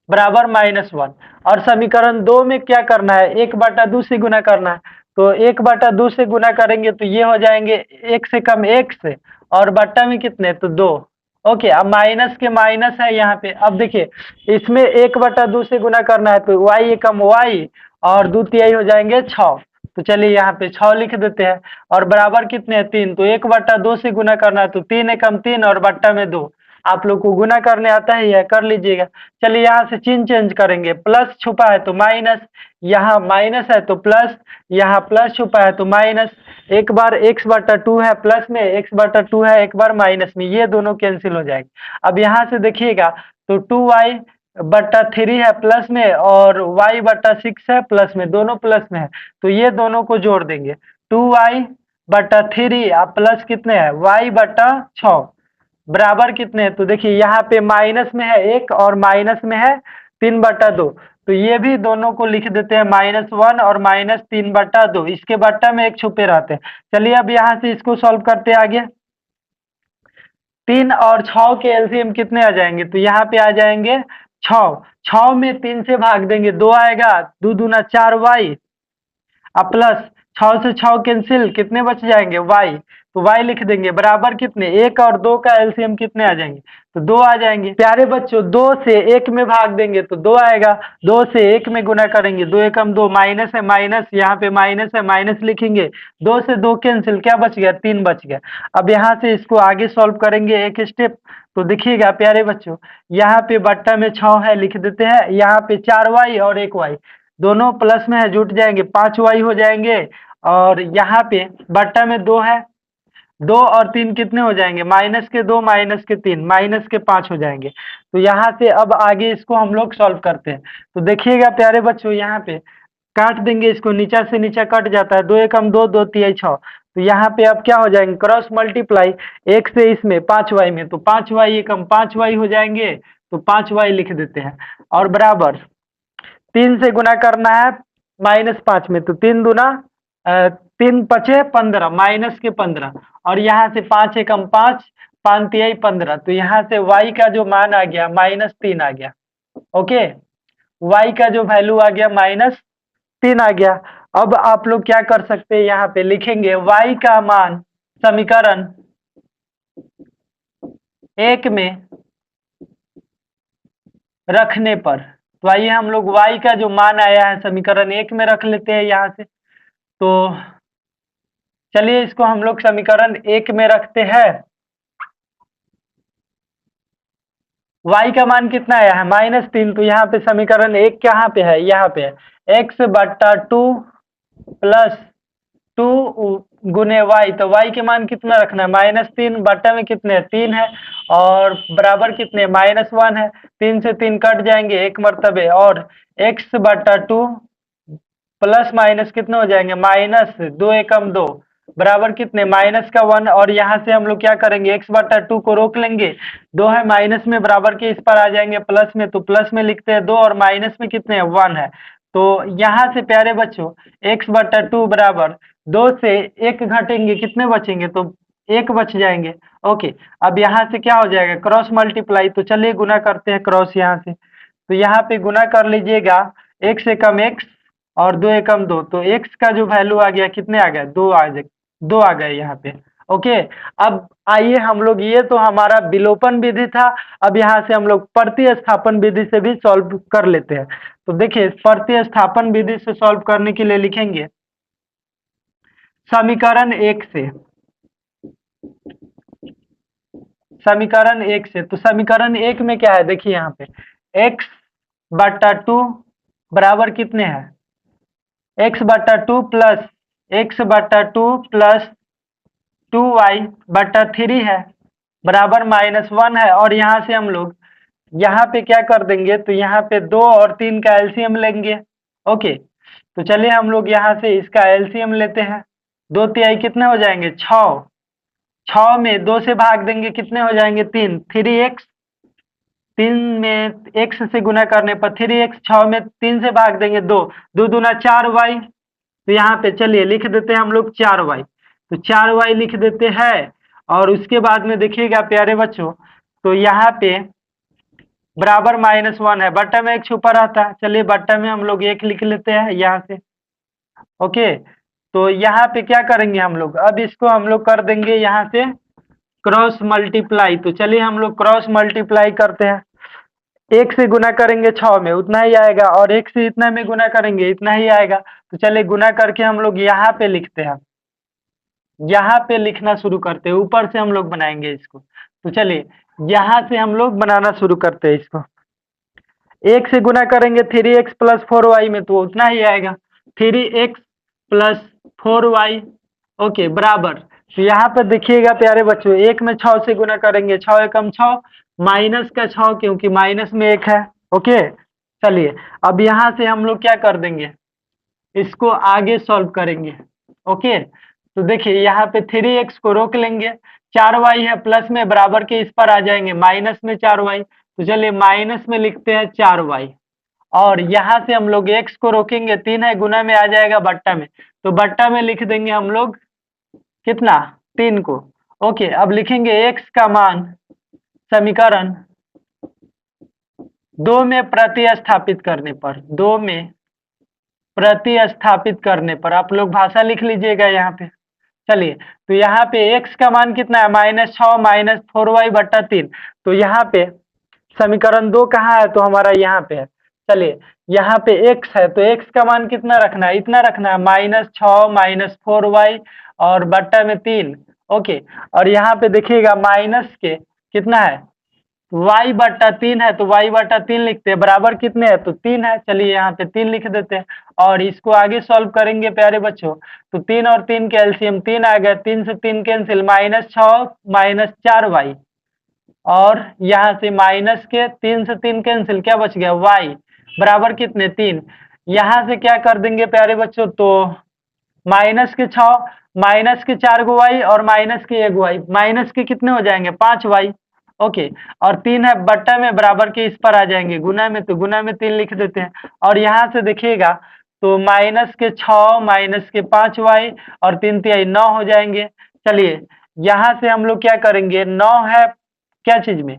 बराबर -1, और समीकरण 2 में क्या करना है, 1/2 से गुना करना है, तो 1/2 से गुना करेंगे तो ये हो जाएंगे 1 से कम 1 से, और बट्टा में कितने, तो 2। ओके, अब माइनस के माइनस है यहाँ पे। अब देखिए इसमें 1/2 से गुना करना है, तो y एकम y, और 2 तिहाई हो जाएंगे 6। तो चलिए यहाँ पे 6 लिख देते हैं, और बराबर कितने हैं, 3, तो 1/2 से गुना करना है, तो 3 एकम 3 और बट्टा में 2। आप लोग को गुना करने आता है या कर लीजिएगा। चलिए यहाँ से चिन्ह चेंज करेंगे, प्लस छुपा है तो माइनस, यहाँ माइनस है तो प्लस, यहाँ प्लस छुपा है तो माइनस, एक बार x/2 है प्लस में, x/2 है एक बार माइनस में, ये दोनों कैंसिल हो जाएंगे। अब यहाँ से देखिएगा तो 2y/3 है प्लस में, और y/6 है प्लस में, दोनों प्लस में है, तो ये दोनों को जोड़ देंगे, 2y/3 प्लस कितने हैं, y/6 बराबर कितने हैं, तो देखिए यहाँ पे माइनस में है 1 और माइनस में है 3/2, तो ये भी दोनों को लिख देते हैं -1 और -3/2, इसके बट्टा में 1 छुपे रहते हैं। चलिए अब यहाँ से इसको सॉल्व करते हैं आगे। 3 और 6 के एलसीएम कितने आ जाएंगे? तो यहाँ पे आ जाएंगे 6। 6 में 3 से भाग देंगे 2 आएगा, 2 दूना 4 वाई, अब प्लस 6 से 6 कैंसिल, कितने बच जाएंगे? वाई। तो वाई लिख देंगे बराबर कितने, 1 और 2 का एलसीएम कितने आ जाएंगे? तो 2 आ जाएंगे। प्यारे बच्चों 2 से 1 में भाग देंगे तो 2 आएगा, 2 से 1 में गुना करेंगे 2 एकम 2, माइनस है माइनस, यहाँ पे माइनस है माइनस लिखेंगे, 2 से 2 कैंसिल, क्या बच गया? 3 बच गया। अब यहाँ से इसको आगे सॉल्व करेंगे एक स्टेप, तो देखिएगा प्यारे बच्चों, यहाँ पे बट्टा में 6 है लिख देते हैं, यहाँ पे 4 वाई और 1 वाई, दोनों प्लस में है जुट जाएंगे, 5 वाई हो जाएंगे, और यहाँ पे बट्टा में 2 है, 2 और 3 कितने हो जाएंगे? माइनस के 2 माइनस के 3 माइनस के 5 हो जाएंगे। तो यहाँ से अब आगे इसको हम लोग सॉल्व करते हैं। तो देखिएगा प्यारे बच्चों, यहाँ पे काट देंगे इसको, नीचा से नीचा कट जाता है, 2 एकम 2, 2 तिहाई 6। तो यहाँ पे अब क्या हो जाएंगे? क्रॉस मल्टीप्लाई 1 से इसमें 5 वाई में, तो 5 वाई एकम 5 वाई हो जाएंगे, तो 5 वाई लिख देते हैं, और बराबर 3 से गुना करना है -5 में, तो 3 दूना 3 पचे 15, माइनस के 15, और यहाँ से 5 एकम 5, 5 तिहाई 15, तो यहाँ से y का जो मान आ गया -3 आ गया। ओके, y का जो वैल्यू आ गया -3 आ गया। अब आप लोग क्या कर सकते हैं, यहाँ पे लिखेंगे y का मान समीकरण 1 में रखने पर, तो आइए हम लोग y का जो मान आया है समीकरण 1 में रख लेते हैं यहाँ से। तो चलिए इसको हम लोग समीकरण 1 में रखते हैं। y का मान कितना आया है? -3, तो यहाँ पे समीकरण 1 कहाँ पे है? यहाँ पे है, x बट्टा 2 प्लस 2 गुने y, तो y के मान कितना रखना है? -3, बट्टा में कितने 3 है, और बराबर कितने -1 है, 3 से 3 कट जाएंगे एक मरतबे, और x बट्टा 2 प्लस माइनस कितने हो जाएंगे? -2 एकम 2, बराबर कितने -1, और यहाँ से हम लोग क्या करेंगे? x बट्टा 2 को रोक लेंगे, 2 है माइनस में, बराबर के इस पर आ जाएंगे प्लस में, तो प्लस में लिखते हैं 2, और माइनस में कितने हैं? 1 है। तो यहाँ से प्यारे बच्चों x बट्टा 2 बराबर 2 से 1 घटेंगे, कितने बचेंगे? तो 1 बच जाएंगे। ओके, अब यहाँ से क्या हो जाएगा? क्रॉस मल्टीप्लाई, तो चलिए गुना करते हैं क्रॉस यहाँ से, तो यहाँ पे गुना कर लीजिएगा, x एकम x और 2 एकम 2, तो x का जो वैल्यू आ गया कितने आ गए? 2 आ गए, 2 आ गए यहाँ पे। ओके, अब आइए हम लोग, ये तो हमारा विलोपन विधि था, अब यहाँ से हम लोग प्रतिस्थापन विधि से भी सॉल्व कर लेते हैं। तो देखिए प्रतिस्थापन विधि से सॉल्व करने के लिए लिखेंगे समीकरण 1 से, समीकरण 1 से, तो समीकरण 1 में क्या है? देखिए यहाँ पे x बट्टा 2 बराबर कितने हैं? x बट्टा 2 प्लस x बट्टा 2 प्लस 2y बट्टा 3 है, बराबर -1 है, और यहाँ से हम लोग यहाँ पे क्या कर देंगे? तो यहाँ पे 2 और 3 का एलसीएम लेंगे। ओके, तो चलिए हम लोग यहाँ से इसका एलसीएम लेते हैं, 2 तिहाई कितने हो जाएंगे? 6, 6 में 2 से भाग देंगे, कितने हो जाएंगे? 3, 3x, 3 में x से गुना करने पर 3x, 6 में 3 से भाग देंगे 2, 2 दूना 4y, तो यहाँ पे चलिए लिख देते हैं हम लोग 4y, तो 4y लिख देते हैं, और उसके बाद में देखिएगा प्यारे बच्चों, तो यहाँ पे बराबर -1 है, बट्टा में एक छुपा रहता है, चलिए बट्टा में हम लोग 1 लिख लेते हैं यहाँ से। ओके, तो यहाँ पे क्या करेंगे हम लोग? अब इसको हम लोग कर देंगे यहाँ से क्रॉस मल्टीप्लाई, तो चलिए हम लोग क्रॉस मल्टीप्लाई करते हैं, 1 से गुना करेंगे 6 में उतना ही आएगा, और 1 से इतना में गुना करेंगे इतना ही आएगा, तो चलिए गुना करके हम लोग यहाँ पे लिखते हैं, यहाँ पे लिखना शुरू करते हैं, ऊपर से हम लोग बनाएंगे इसको, तो चलिए यहाँ से हम लोग बनाना शुरू करते हैं इसको। 1 से गुना करेंगे 3x प्लस 4y में, तो उतना ही आएगा, 3x प्लस 4y। ओके, बराबर, तो यहाँ पर देखिएगा प्यारे बच्चों, 1 में 6 से गुना करेंगे, 6 एकम 6, माइनस का 6, क्योंकि माइनस में 1 है। ओके, चलिए अब यहाँ से हम लोग क्या कर देंगे? इसको आगे सॉल्व करेंगे। ओके, तो देखिए यहाँ पे 3x को रोक लेंगे, 4y है प्लस में, बराबर के इस पर आ जाएंगे माइनस में 4y, तो चलिए माइनस में लिखते हैं 4y, और यहाँ से हम लोग x को रोकेंगे, 3 है गुना में आ जाएगा बट्टा में, तो बट्टा में लिख देंगे हम लोग कितना? 3 को। ओके, अब लिखेंगे x का मान समीकरण 2 में प्रतिस्थापित करने पर, 2 में प्रतिस्थापित करने पर आप लोग भाषा लिख लीजिएगा यहाँ पे। चलिए, तो यहाँ पे x का मान कितना है, -6 -4y/3। तो यहाँ पे समीकरण 2 कहाँ है, तो हमारा यहाँ पे है। चलिए, यहाँ पे x है, तो x का मान कितना रखना है, इतना रखना है, -6 -4y और बट्टा में 3। ओके, और यहाँ पे देखिएगा माइनस के कितना है, y/3 है, तो y/3 लिखते हैं, बराबर कितने हैं, तो 3 है। चलिए यहाँ पे 3 लिख देते हैं और इसको आगे सॉल्व करेंगे प्यारे बच्चों। तो 3 और 3 के एलसीएम 3 आ गया, 3 से 3 कैंसिल, -6 -4y और यहाँ से माइनस के 3 से 3 कैंसिल, क्या बच गया, y बराबर कितने, 3। यहाँ से क्या कर देंगे प्यारे बच्चों, तो माइनस के 6, माइनस के 4 गो y और माइनस के 1 y, माइनस के कितने हो जाएंगे, 5y। ओके, और 3 है बट्टा में, बराबर के इस पर आ जाएंगे गुना में, तो गुना में 3 लिख देते हैं। और यहाँ से देखिएगा तो माइनस के 6 माइनस के 5y और 3 तिहाई 9 हो जाएंगे। चलिए, यहाँ से हम लोग क्या करेंगे, 9 है क्या चीज में,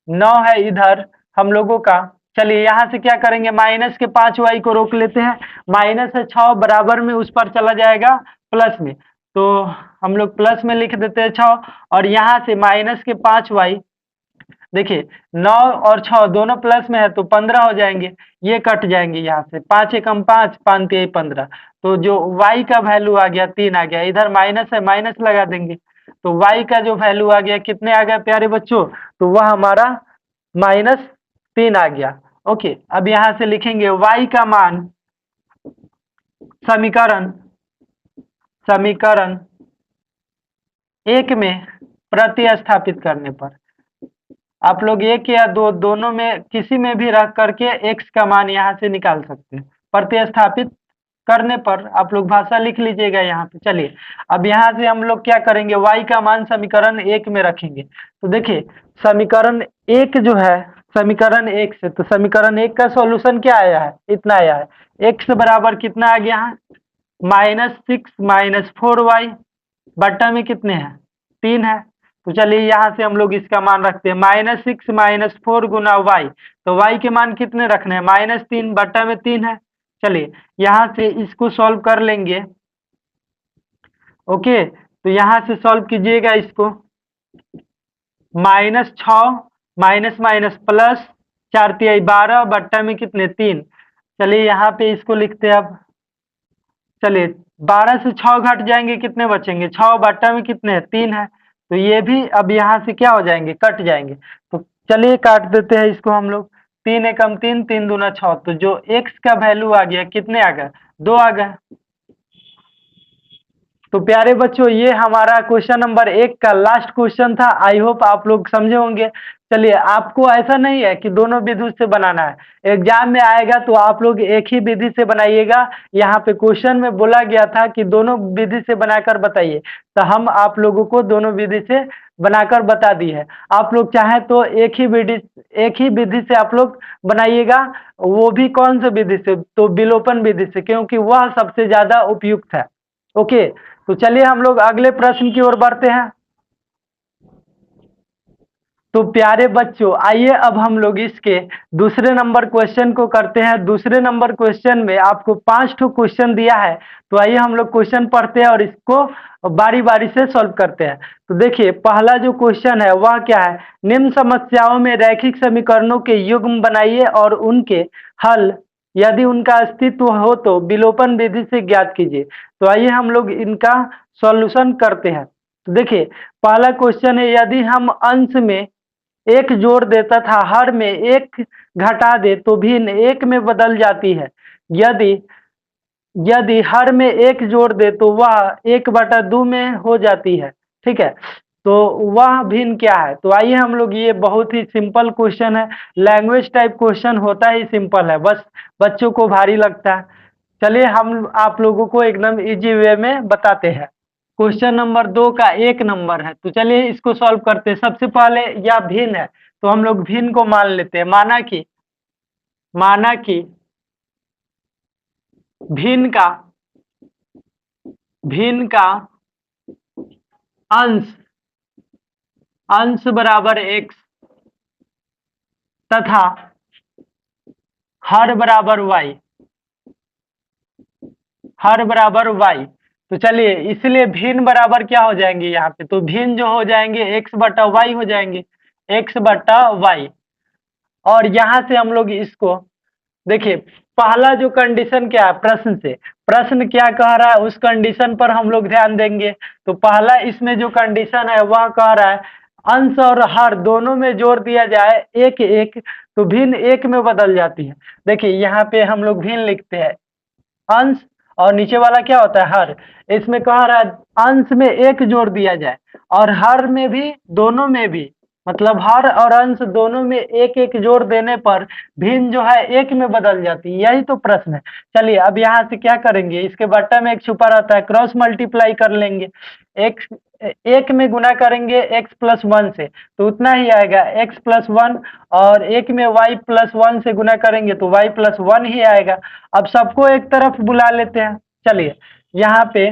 9 है इधर हम लोगों का। चलिए यहाँ से क्या करेंगे, माइनस के 5y को रोक लेते हैं, माइनस है 6 बराबर में उस पर चला जाएगा प्लस में, तो हम लोग प्लस में लिख देते हैं 6। और यहाँ से माइनस के 5y, देखिए 9 और 6 दोनों प्लस में है तो 15 हो जाएंगे, ये कट जाएंगे यहाँ से, 5 एकम 5 5 तिहाई 15, तो जो y का वैल्यू आ गया 3 आ गया, इधर माइनस है माइनस लगा देंगे, तो y का जो वैल्यू आ गया कितने आ गया प्यारे बच्चों, तो वह हमारा -3 आ गया। ओके, अब यहाँ से लिखेंगे y का मान समीकरण समीकरण 1 में प्रतिस्थापित करने पर, आप लोग एक या दो दोनों में किसी में भी रख करके x का मान यहाँ से निकाल सकते हैं। प्रतिस्थापित करने पर आप लोग भाषा लिख लीजिएगा यहाँ पे। चलिए, अब यहाँ से हम लोग क्या करेंगे, y का मान समीकरण 1 में रखेंगे। तो देखिए समीकरण 1 जो है, समीकरण 1 से, तो समीकरण 1 का सॉल्यूशन क्या आया है, इतना आया है, x बराबर कितना आ गया है, -6 -4y बट्टा में कितने हैं, 3 है। तो चलिए यहाँ से हम लोग इसका मान रखते हैं, -6 -4 गुना y, तो y के मान कितने रखने हैं, -3 बट्टा में 3 है। चलिए यहाँ से इसको सॉल्व कर लेंगे। ओके, तो यहाँ से सॉल्व कीजिएगा इसको, -6 माइनस माइनस प्लस 4 तिहाई 12 बट्टा में कितने, 3। चलिए यहाँ पे इसको लिखते हैं अब। चलिए 12 से 6 घट जाएंगे, कितने बचेंगे, 6 बट्टा में कितने हैं, 3 है, तो ये भी अब यहाँ से क्या हो जाएंगे, कट जाएंगे। तो चलिए काट देते हैं इसको हम लोग, 3 एकम 3 3 दूना 6, तो जो x का वैल्यू आ गया कितने आ गए, 2 आ गए। तो प्यारे बच्चों ये हमारा क्वेश्चन नंबर 1 का लास्ट क्वेश्चन था। आई होप आप लोग समझे होंगे। चलिए, आपको ऐसा नहीं है कि दोनों विधि से बनाना है, एग्जाम में आएगा तो आप लोग एक ही विधि से बनाइएगा। यहाँ पे क्वेश्चन में बोला गया था कि दोनों विधि से बनाकर बताइए, तो हम आप लोगों को दोनों विधि से बनाकर बता दी है। आप लोग चाहें तो एक ही विधि से आप लोग बनाइएगा, वो भी कौन सा विधि से, तो विलोपन विधि से, क्योंकि वह सबसे ज्यादा उपयुक्त है। ओके, तो चलिए हम लोग अगले प्रश्न की ओर बढ़ते हैं। तो प्यारे बच्चों आइए अब हम लोग इसके दूसरे नंबर क्वेश्चन को करते हैं। दूसरे नंबर क्वेश्चन में आपको 5 ठो क्वेश्चन दिया है, तो आइए हम लोग क्वेश्चन पढ़ते हैं और इसको बारी बारी से सॉल्व करते हैं। तो देखिए पहला जो क्वेश्चन है वह क्या है, निम्न समस्याओं में रैखिक समीकरणों के युग्म बनाइए और उनके हल यदि उनका अस्तित्व हो तो विलोपन विधि से ज्ञात कीजिए। तो आइए हम लोग इनका सॉल्यूशन करते हैं। तो देखिए पहला क्वेश्चन है, यदि हम अंश में 1 जोड़ दे तथा हर में 1 घटा दे तो भिन्न 1 में बदल जाती है। यदि यदि हर में 1 जोड़ दे तो वह 1/2 में हो जाती है। ठीक है, तो वह भिन्न क्या है। तो आइए हम लोग, ये बहुत ही सिंपल क्वेश्चन है, लैंग्वेज टाइप क्वेश्चन होता ही सिंपल है, बस बच्चों को भारी लगता है। चलिए हम आप लोगों को एकदम इजी वे में बताते हैं। क्वेश्चन नंबर 2 का 1 नंबर है, तो चलिए इसको सॉल्व करते हैं। सबसे पहले यह भिन्न है, तो हम लोग भिन्न को मान लेते हैं। माना कि भिन्न का अंश अंश बराबर x तथा हर बराबर y, हर बराबर y। तो चलिए इसलिए भिन्न बराबर क्या हो जाएंगे यहाँ पे, तो भिन्न जो हो जाएंगे x बटा y हो जाएंगे, x बटा y। और यहाँ से हम लोग इसको देखिए, पहला जो कंडीशन क्या है प्रश्न से, प्रश्न क्या कह रहा है उस कंडीशन पर हम लोग ध्यान देंगे। तो पहला इसमें जो कंडीशन है वह कह रहा है अंश और हर दोनों में जोड़ दिया जाए एक एक, तो भिन्न एक में बदल जाती है। देखिए यहाँ पे हम लोग भिन्न लिखते हैं अंश और नीचे वाला क्या होता है हर। इसमें कह रहा है अंश में एक जोड़ दिया जाए और हर में भी, दोनों में भी, मतलब हर और अंश दोनों में एक एक जोड़ देने पर भिन्न जो है एक में बदल जाती है, यही तो प्रश्न है। चलिए अब यहाँ से क्या करेंगे, इसके बट्टा में एक छुपा रहता है, क्रॉस मल्टीप्लाई कर लेंगे। एक एक में गुना करेंगे x प्लस वन से तो उतना ही आएगा x प्लस वन, और एक में y प्लस वन से गुना करेंगे तो y प्लस वन ही आएगा। अब सबको एक तरफ बुला लेते हैं। चलिए यहाँ पे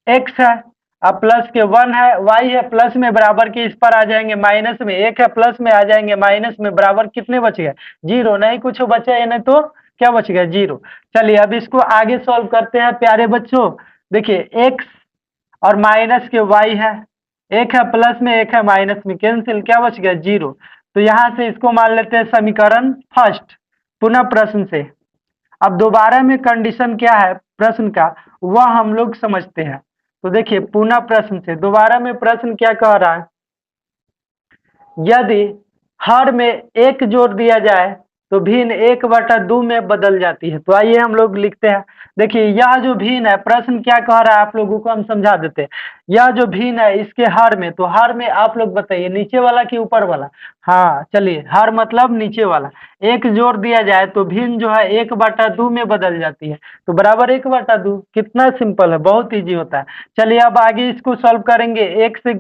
x है, अब प्लस के वन है, y है, प्लस में बराबर के इस पर आ जाएंगे माइनस में, एक है प्लस में आ जाएंगे माइनस में, बराबर कितने बच गए, जीरो, नहीं कुछ बचा नहीं तो क्या बच गया, जीरो। चलिए अब इसको आगे सॉल्व करते हैं प्यारे बच्चों। देखिए x और माइनस के y है, एक है प्लस में एक है माइनस में, कैंसिल, क्या बच गया, जीरो। तो यहाँ से इसको मान लेते हैं समीकरण फर्स्ट। पुनः प्रश्न से अब दोबारा में कंडीशन क्या है प्रश्न का वह हम लोग समझते हैं। तो देखिए पुनः प्रश्न से दोबारा में प्रश्न क्या कह रहा है, यदि हर में एक जोड़ दिया जाए तो भिन्न एक बटा दो में बदल जाती है। तो आइए हम लोग लिखते हैं। देखिए यह जो भिन्न है, प्रश्न क्या कह रहा है आप लोगों को हम समझा देते हैं। यह जो भिन्न है इसके हर में, तो हर में आप लोग बताइए नीचे वाला कि ऊपर वाला। हाँ चलिए, हर मतलब नीचे वाला, एक जोड़ दिया जाए तो भिन्न जो है एक बटा दो में बदल जाती है, तो बराबर एक बटा दो। कितना सिंपल है, बहुत इजी होता है। चलिए अब आगे इसको सॉल्व करेंगे। एक से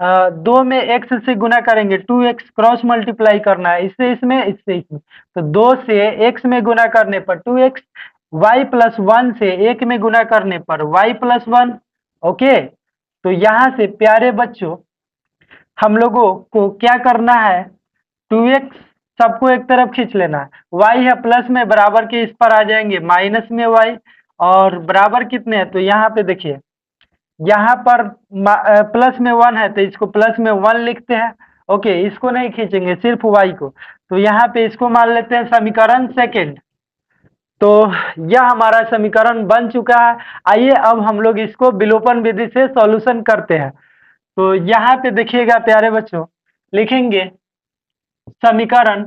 दो में x से गुना करेंगे, 2x क्रॉस मल्टीप्लाई करना है, इससे इसमें इससे इसमें, तो दो से x में गुना करने पर 2x, y प्लस वन से एक में गुना करने पर y प्लस वन। ओके, तो यहाँ से प्यारे बच्चों हम लोगों को क्या करना है, 2x सबको एक तरफ खींच लेना है, y है प्लस में, बराबर के इस पर आ जाएंगे माइनस में y, और बराबर कितने हैं, तो यहाँ पे देखिए यहाँ पर प्लस में वन है तो इसको प्लस में वन लिखते हैं। ओके, इसको नहीं खींचेंगे, सिर्फ y को। तो यहाँ पे इसको मान लेते हैं समीकरण सेकंड। तो यह हमारा समीकरण बन चुका है। आइए अब हम लोग इसको विलोपन विधि से सॉल्यूशन करते हैं। तो यहाँ पे देखिएगा प्यारे बच्चों, लिखेंगे समीकरण,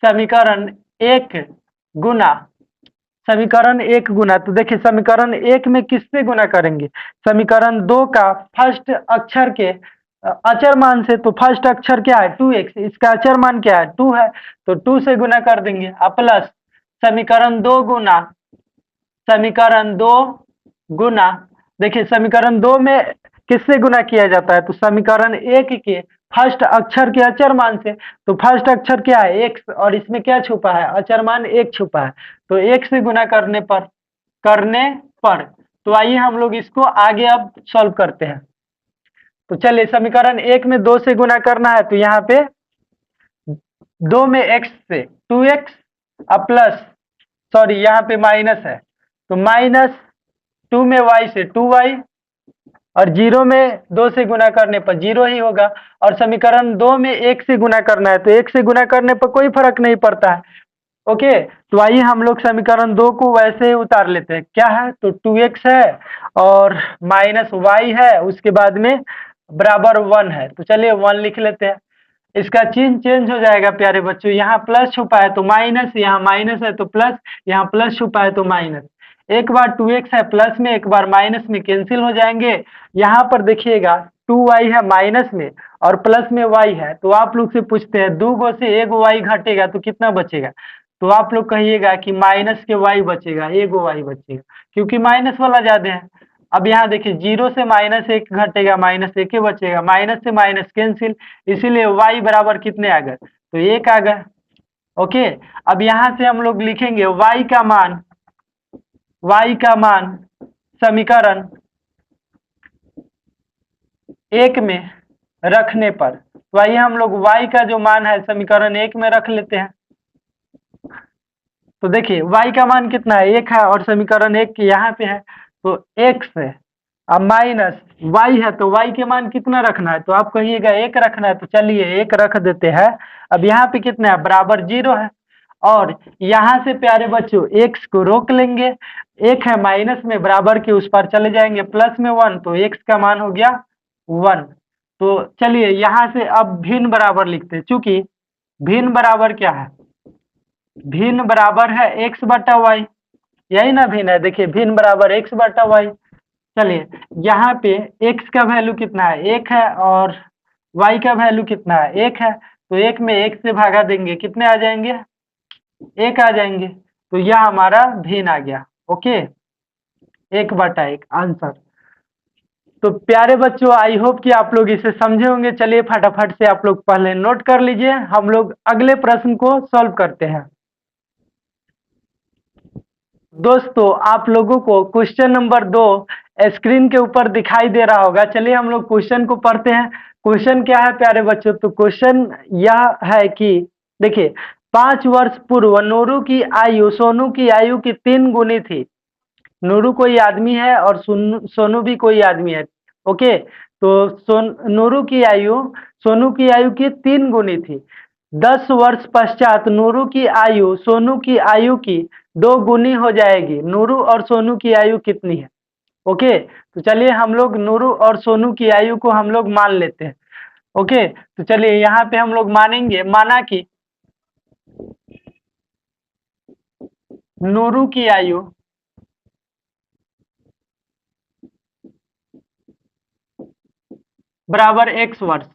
समीकरण एक गुना, समीकरण एक गुना, तो देखिए समीकरण एक में किससे गुना करेंगे, समीकरण दो का फर्स्ट अक्षर के अचर मान से। तो फर्स्ट अक्षर क्या है 2x, इसका अचर मान क्या है 2 है, तो 2 से गुना कर देंगे। अब प्लस समीकरण दो गुना, समीकरण दो गुना, देखिए समीकरण दो में किससे गुना किया जाता है, तो समीकरण एक के फर्स्ट अक्षर के अचर मान से। तो फर्स्ट अक्षर क्या है x, और इसमें क्या छुपा है, अचर मान एक छुपा है, तो एक से गुना करने पर, करने पर। तो आइए हम लोग इसको आगे अब सॉल्व करते हैं। तो चलिए समीकरण एक में दो से गुना करना है, तो यहाँ पे दो में x से 2x, अब प्लस, सॉरी यहाँ पे माइनस है, तो माइनस 2 में y से 2y, और जीरो में दो से गुना करने पर जीरो ही होगा। और समीकरण दो में एक से गुना करना है, तो एक से गुना करने पर कोई फर्क नहीं पड़ता है। ओके, तो आइए हम लोग समीकरण दो को वैसे ही उतार लेते हैं। क्या है, तो 2x है और माइनस y है, उसके बाद में बराबर 1 है, तो चलिए 1 लिख लेते हैं। इसका चिन्ह चेंज हो जाएगा प्यारे बच्चों, यहाँ प्लस छुपा है तो माइनस, यहाँ माइनस है तो प्लस, यहाँ प्लस छुपा है तो माइनस। एक बार 2x है प्लस में, एक बार माइनस में, कैंसिल हो जाएंगे। यहाँ पर देखिएगा 2y है माइनस में और प्लस में y है, तो आप लोग से पूछते हैं दो गो से एक y घटेगा तो कितना बचेगा, तो आप लोग कहिएगा कि माइनस के y बचेगा, एगो y बचेगा, क्योंकि माइनस वाला ज्यादा है। अब यहाँ देखिए जीरो से माइनस एक घटेगा, माइनस एक ही बचेगा, माइनस से माइनस कैंसिल, इसीलिए y बराबर कितने आ गए, तो एक आ गए। ओके, अब यहाँ से हम लोग लिखेंगे y का मान, y का मान समीकरण एक में रखने पर। तो आइए हम लोग y का जो मान है समीकरण 1 में रख लेते हैं। तो देखिए y का मान कितना है, 1 है, और समीकरण 1 यहाँ पे है तो x है, अब माइनस y है, तो y के मान कितना रखना है, तो आप कहिएगा 1 रखना है, तो चलिए 1 रख देते हैं। अब यहाँ पे कितना है, बराबर 0 है, और यहाँ से प्यारे बच्चों x को रोक लेंगे, 1 है माइनस में, बराबर के उस पर चले जाएंगे, प्लस में 1, तो x का मान हो गया 1। तो चलिए यहाँ से अब भिन्न बराबर लिखते हैं, चूंकि भिन्न बराबर क्या है, भिन्न बराबर है x बटा वाई, यही ना भिन्न है, देखिए भिन्न बराबर x बटा वाई। चलिए यहाँ पे x का वैल्यू कितना है, 1 है, और y का वैल्यू कितना है, 1 है, तो 1 में 1 से भागा देंगे, कितने आ जाएंगे, 1 आ जाएंगे, तो यह हमारा भिन्न आ गया। Okay, 1/1 answer. तो प्यारे बच्चों आई होप कि आप लोग इसे समझे होंगे। चलिए फटाफट से आप लोग पहले नोट कर लीजिए, हम लोग अगले प्रश्न को सॉल्व करते हैं। दोस्तों आप लोगों को क्वेश्चन नंबर 2 स्क्रीन के ऊपर दिखाई दे रहा होगा। चलिए हम लोग क्वेश्चन को पढ़ते हैं। क्वेश्चन क्या है प्यारे बच्चों, तो क्वेश्चन यह है कि देखिए 5 वर्ष पूर्व नूरू की आयु सोनू की आयु की 3 गुनी थी। नूरू कोई आदमी है और सोनू भी कोई आदमी है। ओके, तो नूरू की आयु सोनू की आयु की 3 गुनी थी। 10 वर्ष पश्चात नूरू की आयु सोनू की आयु की 2 गुनी हो जाएगी। नूरू और सोनू की आयु कितनी है। ओके, तो चलिए हम लोग नूरू और सोनू की आयु को हम लोग मान लेते हैं। ओके, तो चलिए यहाँ पे हम लोग मानेंगे, माना कि नूरू की आयु बराबर x वर्ष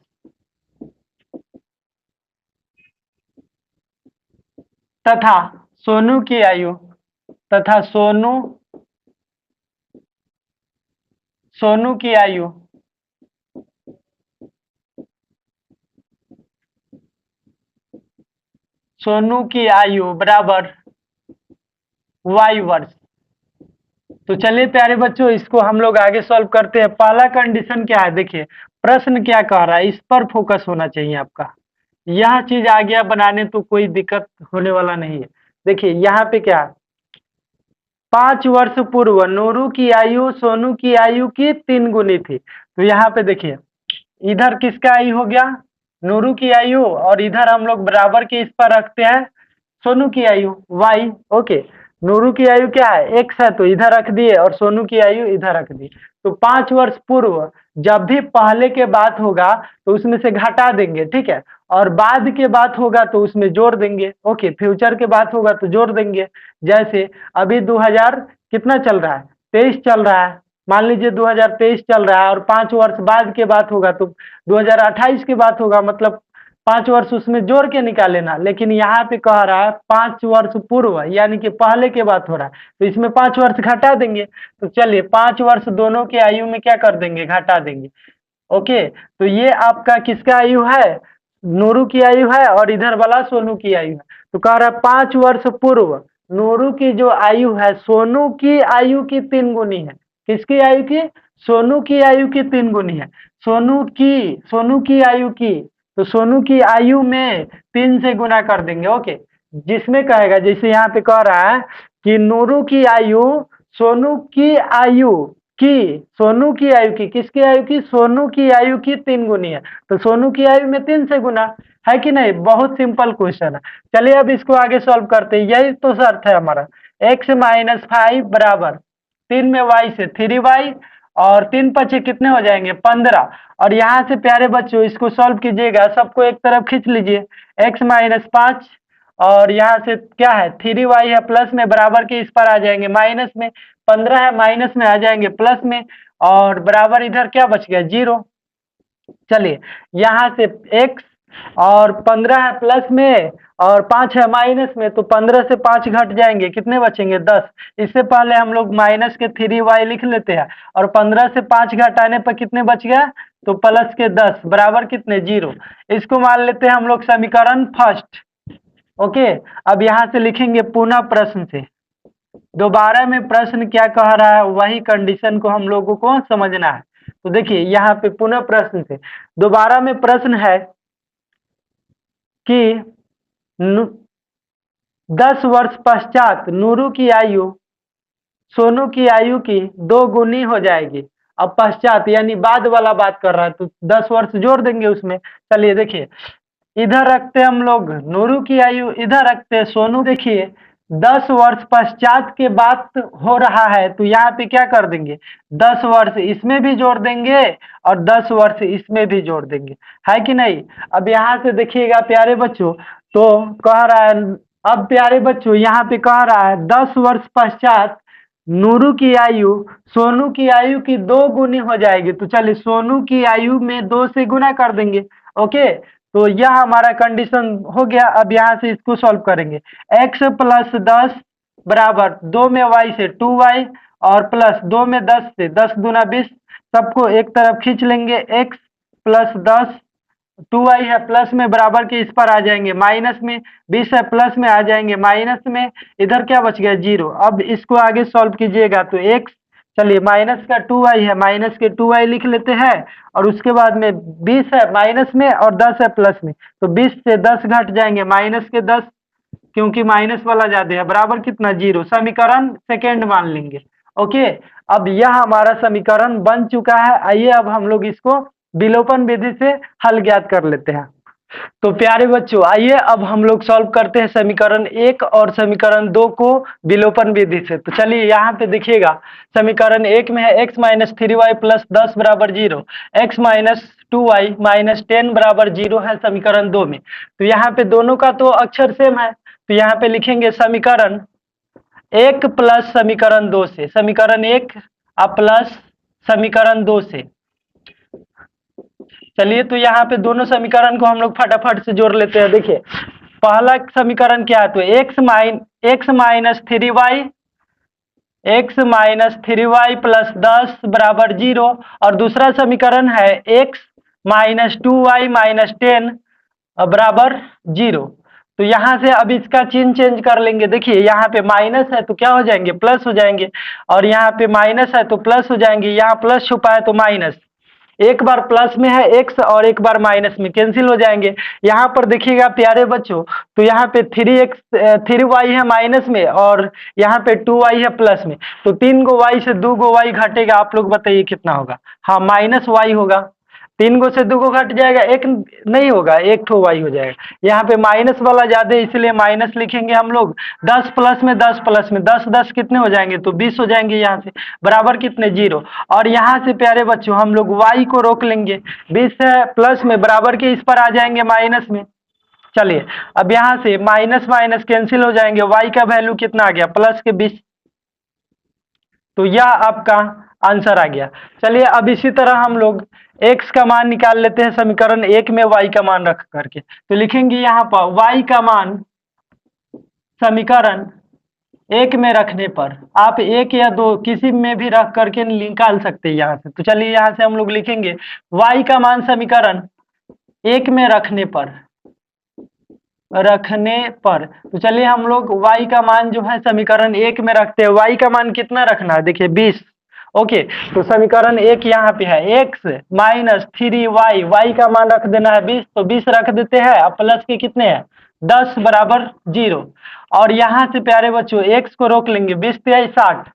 तथा सोनू की आयु तथा सोनू की आयु सोनू की आयु बराबर y वर्ष। तो चलिए प्यारे बच्चों इसको हम लोग आगे सॉल्व करते हैं। पहला कंडीशन क्या है, देखिए प्रश्न क्या कह रहा है, इस पर फोकस होना चाहिए आपका। यह चीज आ गया बनाने तो कोई दिक्कत होने वाला नहीं है। देखिए यहाँ पे क्या, 5 वर्ष पूर्व नूरू की आयु सोनू की आयु की 3 गुनी थी। तो यहाँ पे देखिए इधर किसका आयु हो गया, नूरू की आयु, और इधर हम लोग बराबर के इस पर रखते हैं सोनू की आयु y। ओके, नूरू की आयु क्या है, x है, तो इधर रख दिए, और सोनू की आयु इधर रख दी। तो 5 वर्ष पूर्व जब भी पहले के बात होगा तो उसमें से घटा देंगे, ठीक है, और बाद के बात होगा तो उसमें जोड़ देंगे। ओके, फ्यूचर के बात होगा तो जोड़ देंगे। जैसे अभी 2000 कितना चल रहा है, 23 चल रहा है, मान लीजिए 2023 चल रहा है, और 5 वर्ष बाद के बात होगा तो 2028 की बात होगा, मतलब 5 वर्ष उसमें जोड़ के निकालेना। लेकिन यहाँ पे कह रहा है 5 वर्ष पूर्व, यानी कि पहले के बात हो रहा है, तो इसमें 5 वर्ष घटा देंगे। तो चलिए 5 वर्ष दोनों के आयु में क्या कर देंगे, घटा देंगे। ओके, तो ये आपका किसका आयु है, नूरू की आयु है, और इधर वाला सोनू की आयु है। तो कह रहा है 5 वर्ष पूर्व नूरू की जो आयु है सोनू की आयु की 3 गुनी है। किसकी आयु की, सोनू की आयु की 3 गुनी है। सोनू की आयु की, तो सोनू की आयु में 3 से गुना कर देंगे। ओके, जिसमें कहेगा, जैसे यहाँ पे कह रहा है कि नूरू की आयु सोनू की आयु की, सोनू की आयु की, किसकी आयु की, सोनू की आयु की 3 गुनी है, तो सोनू की आयु में 3 से गुना है कि नहीं। बहुत सिंपल क्वेश्चन है। चलिए अब इसको आगे सॉल्व करते हैं, यही तो शर्त है हमारा। x - 5 बराबर 3 में y से 3y, और 3 पचे कितने हो जाएंगे, 15। और यहाँ से प्यारे बच्चों इसको सॉल्व कीजिएगा, सबको एक तरफ खींच लीजिए, x - 5, और यहाँ से क्या है 3y है, प्लस में, बराबर के इस पर आ जाएंगे माइनस में, 15 है माइनस में आ जाएंगे प्लस में, और बराबर इधर क्या बच गया 0। चलिए यहाँ से x, और 15 है प्लस में, और 5 है माइनस में, तो 15 से 5 घट जाएंगे, कितने बचेंगे 10। इससे पहले हम लोग माइनस के 3y लिख लेते हैं, और 15 से 5 घटाने पर कितने बच गया, तो प्लस के 10 बराबर कितने 0। इसको मान लेते हैं हम लोग समीकरण फर्स्ट। ओके, अब यहाँ से लिखेंगे पुनः प्रश्न से, दोबारा में प्रश्न क्या कह रहा है वही कंडीशन को हम लोगों को समझना है। तो देखिए यहाँ पे पुनः प्रश्न से दोबारा में प्रश्न है कि 10 वर्ष पश्चात नूरू की आयु सोनू की आयु की 2 गुनी हो जाएगी। अब पश्चात यानी बाद वाला बात कर रहा है, तो 10 वर्ष जोड़ देंगे उसमें। चलिए देखिए, इधर रखते हम लोग नूरू की आयु, इधर रखते हैं सोनू। देखिए 10 वर्ष पश्चात के बात हो रहा है, तो यहाँ पे क्या कर देंगे, 10 वर्ष इसमें भी जोड़ देंगे और 10 वर्ष इसमें भी जोड़ देंगे, है कि नहीं। अब यहाँ से देखिएगा प्यारे बच्चों, तो कह रहा है, अब प्यारे बच्चों यहाँ पे कह रहा है 10 वर्ष पश्चात नूरू की आयु सोनू की आयु की 2 गुनी हो जाएगी। तो चलिए सोनू की आयु में 2 से गुना कर देंगे। ओके, तो यह हमारा कंडीशन हो गया। अब यहाँ से इसको सॉल्व करेंगे। x + 10 बराबर 2 में y से 2y और प्लस 2 में 10 से 10 दूना 20, सबको एक तरफ खींच लेंगे। x + 10 2y है प्लस में, बराबर के इस पर आ जाएंगे माइनस में, 20 है प्लस में आ जाएंगे माइनस में, इधर क्या बच गया 0। अब इसको आगे सॉल्व कीजिएगा तो x, चलिए माइनस का 2y है, माइनस के 2y लिख लेते हैं और उसके बाद में 20 है माइनस में और 10 है प्लस में, तो 20 से 10 घट जाएंगे माइनस के 10, क्योंकि माइनस वाला ज्यादा है, बराबर कितना 0। समीकरण सेकेंड मान लेंगे। ओके, अब यह हमारा समीकरण बन चुका है। आइए अब हम लोग इसको विलोपन विधि से हल ज्ञात कर लेते हैं। तो प्यारे बच्चों आइए अब हम लोग सॉल्व करते हैं समीकरण 1 और समीकरण 2 को विलोपन विधि से। तो चलिए यहाँ पे देखिएगा, समीकरण 1 में है x - 3y + 10 बराबर 0, x - 2y - 10 बराबर 0 है समीकरण 2 में। तो यहाँ पे दोनों का तो अक्षर सेम है, तो यहाँ पे लिखेंगे समीकरण 1 प्लस समीकरण 2 से, समीकरण 1 प्लस समीकरण 2 से। चलिए तो यहाँ पे दोनों समीकरण को हम लोग फटाफट से जोड़ लेते हैं। देखिए पहला समीकरण क्या है, तो x - 3y + 10 बराबर 0, और दूसरा समीकरण है x - 2y - 10 बराबर 0। तो यहाँ से अब इसका चिन्ह चेंज कर लेंगे। देखिए यहाँ पे माइनस है तो क्या हो जाएंगे, प्लस हो जाएंगे, और यहाँ पे माइनस है तो प्लस हो जाएंगे, यहाँ प्लस छुपा है तो माइनस, एक बार प्लस में है x और एक बार माइनस में, कैंसिल हो जाएंगे। यहाँ पर देखिएगा प्यारे बच्चों, तो यहाँ पे 3y है माइनस में और यहाँ पे 2y है प्लस में, तो 3 गो y से 2 गो y घटेगा। आप लोग बताइए कितना होगा, हाँ -y होगा। 3 गो से 2 गो घट जाएगा, एक नहीं होगा, एक ठो y हो जाएगा। यहाँ पे माइनस वाला ज्यादा है इसलिए माइनस लिखेंगे हम लोग। 10 प्लस में 10 प्लस में 10 10 कितने हो जाएंगे, तो 20 हो जाएंगे यहाँ से, बराबर कितने 0। और यहाँ से प्यारे बच्चों हम लोग y को रोक लेंगे, 20 है प्लस में, बराबर के इस पर आ जाएंगे माइनस में। चलिए अब यहाँ से माइनस माइनस कैंसिल हो जाएंगे, y का वैल्यू कितना आ गया, प्लस के 20। तो यह आपका आंसर आ गया। चलिए अब इसी तरह हम लोग x का मान निकाल लेते हैं समीकरण 1 में y का मान रख करके। तो लिखेंगे यहाँ पर y का मान समीकरण 1 में रखने पर, आप 1 या 2 किसी में भी रख करके निकाल सकते हैं यहाँ से। तो चलिए यहाँ से हम लोग लिखेंगे y का मान समीकरण 1 में रखने पर, तो चलिए हम लोग y का मान जो है समीकरण 1 में रखते हैं। y का मान कितना रखना है, देखिए 20। ओके, तो समीकरण 1 यहाँ पे है x - 3y, y का मान रख देना है 20, तो 20 रख देते हैं। अब प्लस के कितने हैं 10 बराबर 0, और यहाँ से प्यारे बच्चों x को रोक लेंगे, 20 × 60।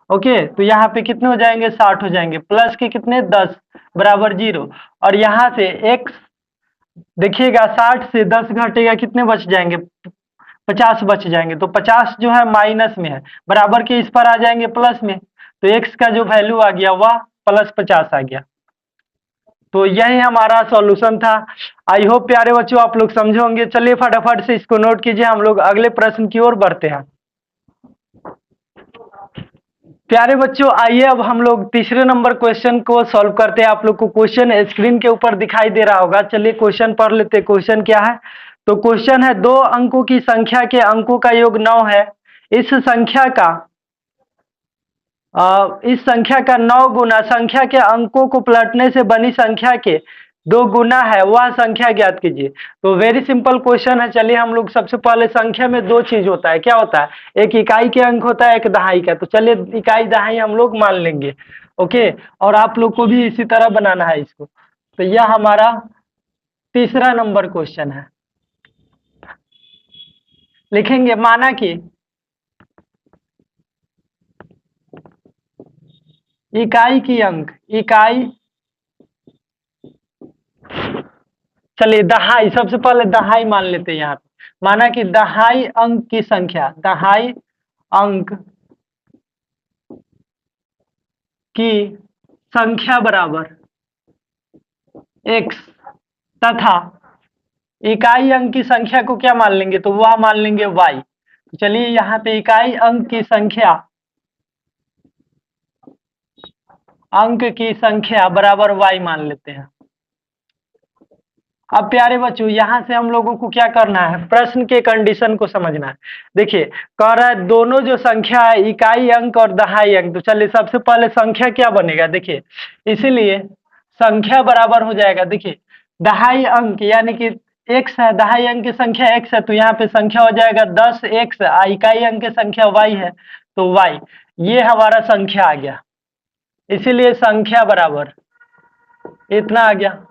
ओके, तो यहाँ पे कितने हो जाएंगे 60 हो जाएंगे, प्लस के कितने 10 बराबर 0, और यहाँ से x देखिएगा 60 से 10 घटेगा, कितने बच जाएंगे 50 बच जाएंगे, तो 50 जो है माइनस में है, बराबर के इस पर आ जाएंगे प्लस में, तो x का जो वैल्यू आ गया वह +50 आ गया। तो यही हमारा सॉल्यूशन था। आई होप प्यारे बच्चों आप लोग समझे होंगे। चलिए फटाफट से इसको नोट कीजिए, हम लोग अगले प्रश्न की ओर बढ़ते हैं। प्यारे बच्चों आइए अब हम लोग तीसरे नंबर क्वेश्चन को सॉल्व करते हैं। आप लोग को क्वेश्चन स्क्रीन के ऊपर दिखाई दे रहा होगा। चलिए क्वेश्चन पढ़ लेते हैं। क्वेश्चन क्या है, तो क्वेश्चन है 2 अंकों की संख्या के अंकों का योग 9 है। इस संख्या का 9 गुना संख्या के अंकों को पलटने से बनी संख्या के 2 गुना है, वह संख्या ज्ञात कीजिए। तो वेरी सिंपल क्वेश्चन है। चलिए हम लोग सबसे पहले संख्या में 2 चीज होता है, क्या होता है, एक इकाई के अंक होता है, एक दहाई का। तो चलिए इकाई दहाई हम लोग मान लेंगे। ओके, और आप लोग को भी इसी तरह बनाना है इसको। तो यह हमारा तीसरा नंबर क्वेश्चन है। लिखेंगे माना कि इकाई की अंक, इकाई, चलिए दहाई, सबसे पहले दहाई मान लेते हैं यहाँ पे। माना कि दहाई अंक की संख्या, दहाई अंक की संख्या बराबर x तथा इकाई अंक की संख्या को क्या मान लेंगे, तो वह मान लेंगे y। चलिए यहाँ पे इकाई अंक की संख्या, अंक की संख्या बराबर y मान लेते हैं। अब प्यारे बच्चों यहाँ से हम लोगों को क्या करना है, प्रश्न के कंडीशन को समझना है। देखिए कह रहा है दोनों जो संख्या है इकाई अंक और दहाई अंक, तो चलिए सबसे पहले संख्या क्या बनेगा, देखिए इसीलिए संख्या बराबर हो जाएगा, देखिए दहाई अंक यानी कि x है, दहाई अंक की संख्या x है, तो यहाँ पे संख्या हो जाएगा 10x, इकाई अंक की संख्या y है तो y, ये हमारा संख्या आ गया। इसीलिए संख्या बराबर इतना आ गया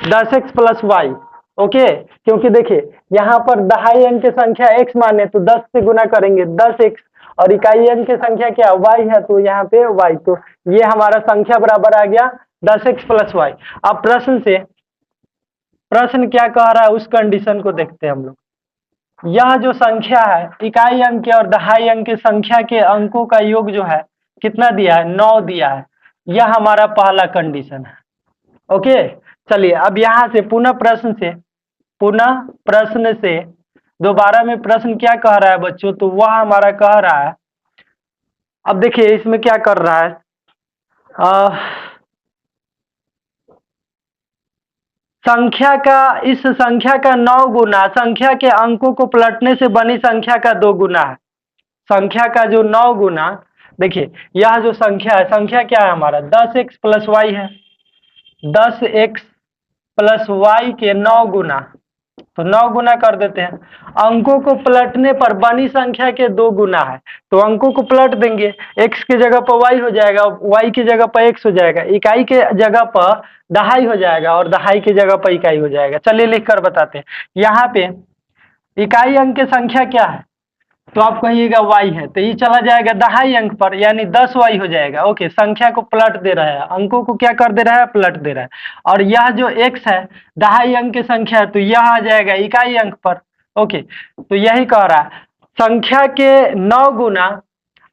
10x प्लस वाई। ओके, क्योंकि देखिए यहाँ पर दहाई अंक की संख्या x माने तो 10 से गुना करेंगे 10x, और इकाई अंक की संख्या क्या y है तो यहाँ पे y, तो ये हमारा संख्या बराबर आ गया 10x प्लस वाई। अब प्रश्न क्या कह रहा है उस कंडीशन को देखते हैं हम लोग। यह जो संख्या है इकाई अंक और दहाई अंक की संख्या के अंकों का योग जो है कितना दिया है, 9 दिया है। यह हमारा पहला कंडीशन है। ओके, चलिए अब यहाँ से पुनः प्रश्न से दोबारा में प्रश्न क्या कह रहा है बच्चों, तो वह हमारा कह रहा है, अब देखिए इसमें क्या कर रहा है, संख्या का, इस संख्या का 9 गुना संख्या के अंकों को पलटने से बनी संख्या का 2 गुना है। संख्या का जो 9 गुना, देखिए यह जो संख्या है, संख्या क्या है हमारा 10x प्लस वाई है, 10x प्लस वाई के 9 गुना, तो 9 गुना कर देते हैं। अंकों को पलटने पर बनी संख्या के 2 गुना है, तो अंकों को पलट देंगे, x की जगह पर y हो जाएगा, y की जगह पर x हो जाएगा, इकाई के जगह पर दहाई हो जाएगा और दहाई की जगह पर इकाई हो जाएगा। चलिए लिख कर बताते हैं। यहाँ पे इकाई अंक की संख्या क्या है, तो आप कहिएगा y है, तो ये चला जाएगा दहाई अंक पर, यानी 10y हो जाएगा। ओके, संख्या को पलट दे रहा है, अंकों को क्या कर दे रहा है, पलट दे रहा है। और यह जो x है दहाई अंक की संख्या है, तो यह आ जाएगा इकाई अंक पर। ओके, तो यही कह रहा है संख्या के 9 गुना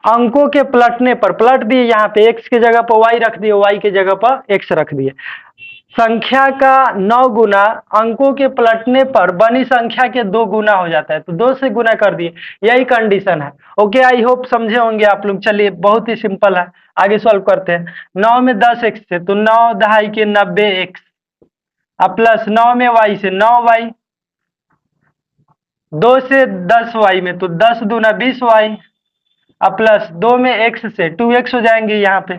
अंकों के पलटने पर, पलट दिए, यहाँ पे x की जगह पर y रख दिए, y की जगह पर x रख दिए। संख्या का 9 गुना अंकों के पलटने पर बनी संख्या के 2 गुना हो जाता है, तो 2 से गुना कर दिए, यही कंडीशन है। ओके, आई होप समझे होंगे आप लोग। चलिए बहुत ही सिंपल है, आगे सॉल्व करते हैं। 9 में 10x से तो 9 दहाई के 90x, अब प्लस 9 में y से 9y, 2 से 10y में तो 10 दूना 20y, अब प्लस 2 में x से 2x हो जाएंगे यहाँ पे,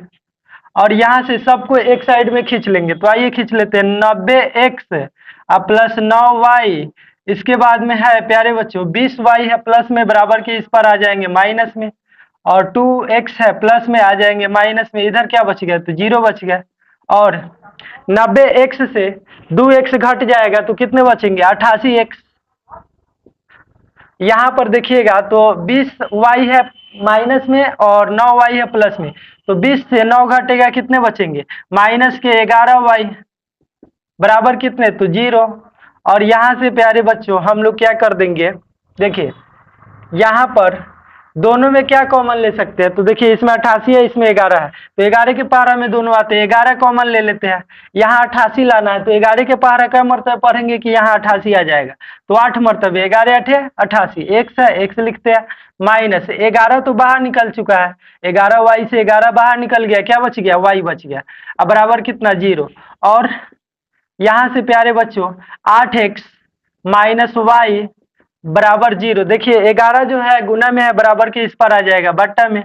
और यहाँ से सबको एक साइड में खींच लेंगे, तो आइए खींच लेते हैं 90x अब प्लस 9y, इसके बाद में है प्यारे बच्चों 20y है प्लस में, बराबर के इस पर आ जाएंगे माइनस में, और 2x है प्लस में आ जाएंगे माइनस में, इधर क्या बच गया, तो 0 बच गया। और 90x से 2x घट जाएगा तो कितने बचेंगे, 88x। यहाँ पर देखिएगा तो 20y है माइनस में और 9y है प्लस में, तो 20 से 9 घटेगा, कितने बचेंगे, माइनस के 11y, बराबर कितने, तो 0। और यहाँ से प्यारे बच्चों हम लोग क्या कर देंगे, देखिए यहाँ पर दोनों में क्या कॉमन ले सकते हैं, तो देखिए इसमें 88 है, इसमें 11 है, तो 11 के पहाड़ा में दोनों आते हैं, 11 कॉमन ले लेते हैं। यहाँ 88 लाना है, तो 11 के पहाड़ा का मरतबा पढ़ेंगे कि यहाँ 88 आ जाएगा, तो 8 मरतबे, 11 8 88, x है, x लिखते हैं, माइनस 11 तो बाहर निकल चुका है, 11y से 11 बाहर निकल गया, क्या बच गया, y बच गया, अब बराबर कितना, 0। और यहाँ से प्यारे बच्चों 8x माइनस वाई बराबर 0, देखिए 11 जो है गुना में है, बराबर के इस पर आ जाएगा बट्टा में,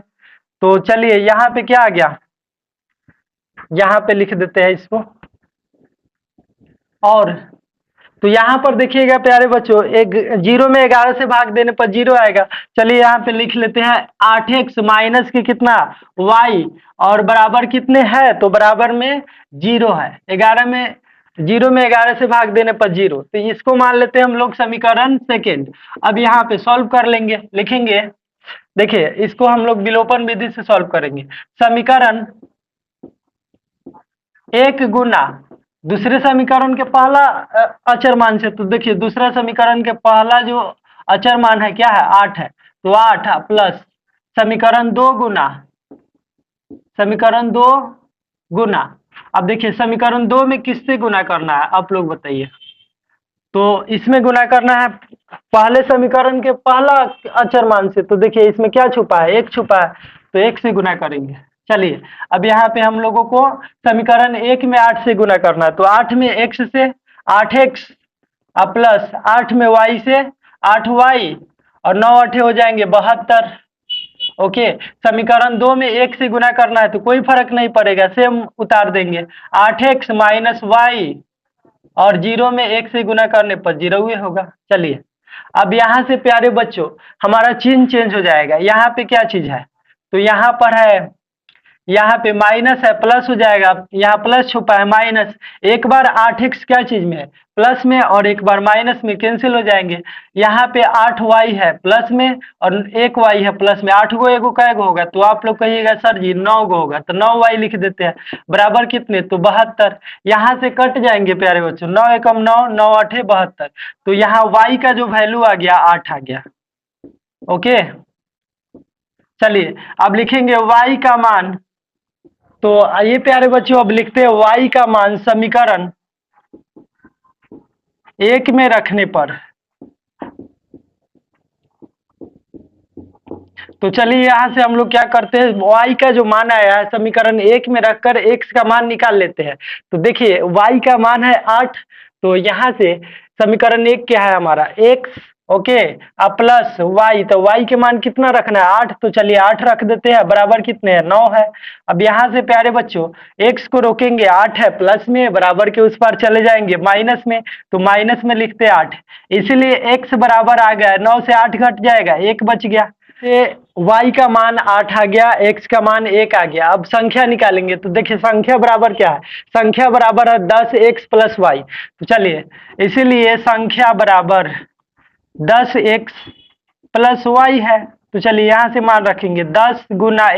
तो चलिए यहाँ पे क्या आ गया, यहाँ पे लिख देते हैं इसको, और तो यहाँ पर देखिएगा प्यारे बच्चों, एक 0 में 11 से भाग देने पर 0 आएगा। चलिए यहाँ पे लिख लेते हैं 8x माइनस के कितना y और बराबर कितने है, तो बराबर में 0 है। 11 में 0 में 11 से भाग देने पर 0, तो इसको मान लेते हैं हम लोग समीकरण सेकेंड। अब यहाँ पे सॉल्व कर लेंगे, लिखेंगे, देखिए इसको हम लोग विलोपन विधि से सॉल्व करेंगे। समीकरण 1 गुना दूसरे समीकरण के पहला अचर मान से, तो देखिए दूसरा समीकरण के पहला जो अचर मान है क्या है, 8 है, तो 8 प्लस समीकरण 2 गुना अब देखिए समीकरण 2 में किससे गुना करना है आप लोग बताइए। तो इसमें गुना करना है पहले समीकरण के पहला अचर मान से, तो देखिए इसमें क्या छुपा है, 1 छुपा है, तो 1 से गुना करेंगे। चलिए अब यहाँ पे हम लोगों को समीकरण 1 में 8 से गुना करना है, तो 8 में x से 8x प्लस 8 में y से 8y और 9 8 हो जाएंगे 72। ओके, समीकरण 2 में 1 से गुना करना है तो कोई फर्क नहीं पड़ेगा, सेम उतार देंगे, 8x माइनस वाई और 0 में 1 से गुना करने पर 0 ही होगा। चलिए अब यहाँ से प्यारे बच्चों हमारा चिन्ह चेंज हो जाएगा। यहाँ पे क्या चीज है, तो यहाँ पर है, यहाँ पे माइनस है, प्लस हो जाएगा, यहाँ प्लस छुपा है माइनस, एक बार 8x क्या चीज में है, प्लस में, और एक बार माइनस में, कैंसिल हो जाएंगे। यहाँ पे 8y है प्लस में और 1y है प्लस में, 8 गो एगो का एगो होगा, तो आप लोग कहिएगा सर जी 9 गो होगा, तो 9y लिख देते हैं, बराबर कितने, तो 72। यहाँ से कट जाएंगे प्यारे बच्चों, 9 एकम 9, 9 8 72, तो यहाँ y का जो वैल्यू आ गया 8 आ गया। ओके, चलिए अब लिखेंगे y का मान, तो आइए प्यारे बच्चों अब लिखते हैं y का मान समीकरण 1 में रखने पर। तो चलिए यहाँ से हम लोग क्या करते हैं, y का जो मान आया है समीकरण 1 में रखकर x का मान निकाल लेते हैं। तो देखिए y का मान है 8, तो यहाँ से समीकरण 1 क्या है हमारा x, ओके, अब प्लस y, तो y के मान कितना रखना है 8, तो चलिए 8 रख देते हैं, बराबर कितने हैं 9 है। अब यहाँ से प्यारे बच्चों x को रोकेंगे, 8 है प्लस में, बराबर के उस पार चले जाएंगे माइनस में, तो माइनस में लिखते हैं 8, इसीलिए x बराबर आ गया 9 से 8 घट जाएगा, 1 बच गया, से y का मान 8 आ गया, x का मान 1 आ गया। अब संख्या निकालेंगे, तो देखिए संख्या बराबर क्या है, संख्या बराबर है 10x प्लस y, तो चलिए इसीलिए संख्या बराबर 10x प्लस y है। तो चलिए यहाँ से मान रखेंगे 10 गुना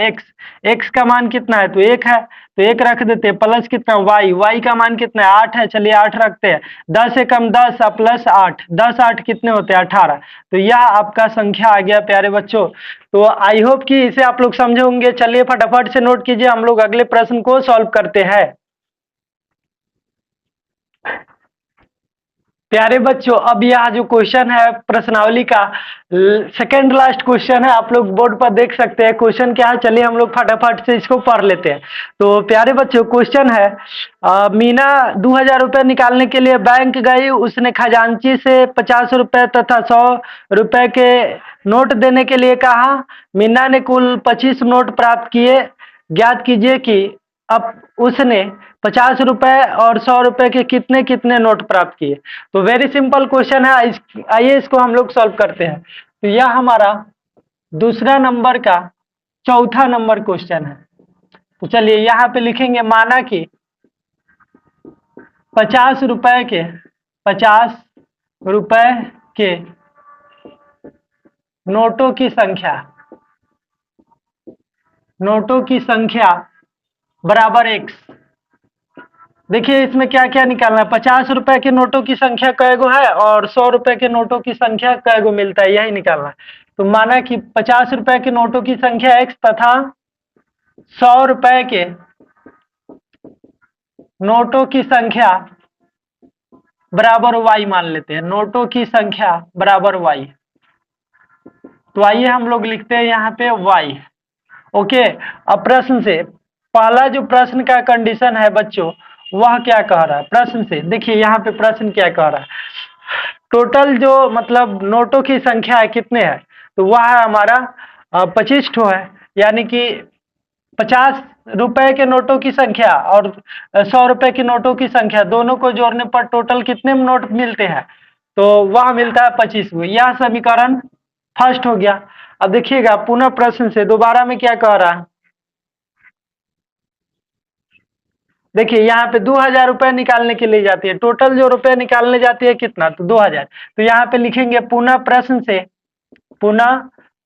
x का मान कितना है, तो 1 है, तो 1 रख देते हैं, प्लस कितना y का मान कितना है 8 है, चलिए 8 रखते हैं, 10 एकम 10 प्लस 8, 10 8 कितने होते हैं 18, तो यह आपका संख्या आ गया प्यारे बच्चों। तो आई होप कि इसे आप लोग समझे होंगे। चलिए फटाफट से नोट कीजिए, हम लोग अगले प्रश्न को सॉल्व करते हैं। प्यारे बच्चों अब यह जो क्वेश्चन है प्रश्नावली का सेकंड लास्ट क्वेश्चन है, आप लोग बोर्ड पर देख सकते हैं क्वेश्चन क्या है। चलिए हम लोग फटाफट से इसको पढ़ लेते हैं। तो प्यारे बच्चों क्वेश्चन है, मीना 2000 रुपये निकालने के लिए बैंक गई, उसने खजांची से 50 रुपये तथा 100 रुपये के नोट देने के लिए कहा। मीना ने कुल 25 नोट प्राप्त किए, ज्ञात कीजिए कि अब उसने 50 रुपए और 100 रुपए के कितने कितने नोट प्राप्त किए। तो वेरी सिंपल क्वेश्चन है, आइए इसको हम लोग सॉल्व करते हैं। तो यह हमारा दूसरा नंबर का चौथा नंबर क्वेश्चन है। तो चलिए यहाँ पे लिखेंगे, माना कि 50 रुपए के नोटों की संख्या बराबर x। देखिए इसमें क्या क्या निकालना है, 50 रुपए के नोटों की संख्या कैगो है और 100 रुपए के नोटों की संख्या कैगो मिलता है, यही निकालना है। तो माना कि 50 रुपए के नोटों की संख्या x तथा 100 रुपए के नोटों की संख्या बराबर y मान लेते हैं, नोटों की संख्या बराबर y। तो आइए हम लोग लिखते हैं यहाँ पे y। ओके, अब प्रश्न से पहला जो प्रश्न का कंडीशन है बच्चों वह क्या कह रहा है, प्रश्न से देखिए यहाँ पे प्रश्न क्या कह रहा है, टोटल जो मतलब नोटों की संख्या है कितने है, तो वह है हमारा 25 ठो है, यानी कि 50 रुपए के नोटों की संख्या और 100 रुपए के नोटों की संख्या दोनों को जोड़ने पर टोटल कितने नोट मिलते हैं? तो वह मिलता है 25। यह समीकरण फर्स्ट हो गया। अब देखिएगा पुनः प्रश्न से दोबारा में क्या कह रहा है। देखिए यहाँ पे 2000 रुपए निकालने के लिए जाती है, टोटल जो रुपए निकालने जाती है कितना, तो 2000। तो यहाँ पे लिखेंगे पुनः प्रश्न से, पुनः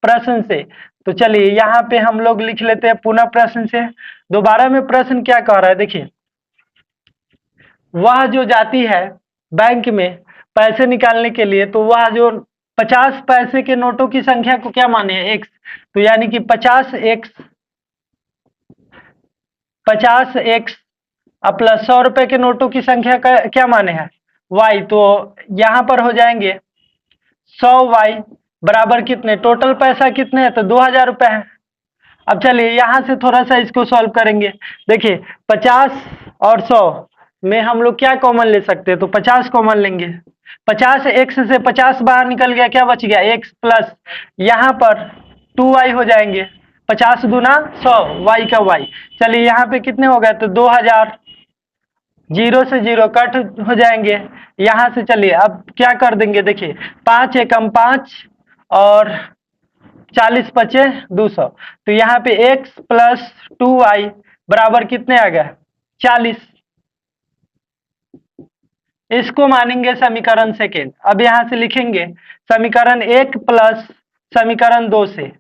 प्रश्न से। तो चलिए यहाँ पे हम लोग लिख लेते हैं पुनः प्रश्न से। दोबारा में प्रश्न क्या कह रहा है, देखिए वह जो जाती है बैंक में पैसे निकालने के लिए, तो वह जो 50 पैसे के नोटों की संख्या को क्या माने, एक्स। तो यानी कि 50x, 50x प्लस 100 रुपए के नोटों की संख्या का क्या माने हैं, y। तो यहां पर हो जाएंगे 100y बराबर कितने, टोटल पैसा कितने है, तो 2000 रुपए है। अब चलिए यहां से थोड़ा सा इसको सॉल्व करेंगे। देखिए 50 और 100 में हम लोग क्या कॉमन ले सकते हैं, तो 50 कॉमन लेंगे। 50x से 50 बाहर निकल गया, क्या बच गया, x प्लस यहाँ पर 2y हो जाएंगे। 50 दूना 100, y का y। चलिए यहाँ पे कितने हो गए, तो 2000, जीरो से जीरो कट हो जाएंगे। यहाँ से चलिए अब क्या कर देंगे, देखिए 5 एकम 5 और 40 पचे 200। तो यहाँ पे x प्लस 2y बराबर कितने आ गया, 40। इसको मानेंगे समीकरण सेकेंड। अब यहाँ से लिखेंगे समीकरण 1 प्लस समीकरण 2 से,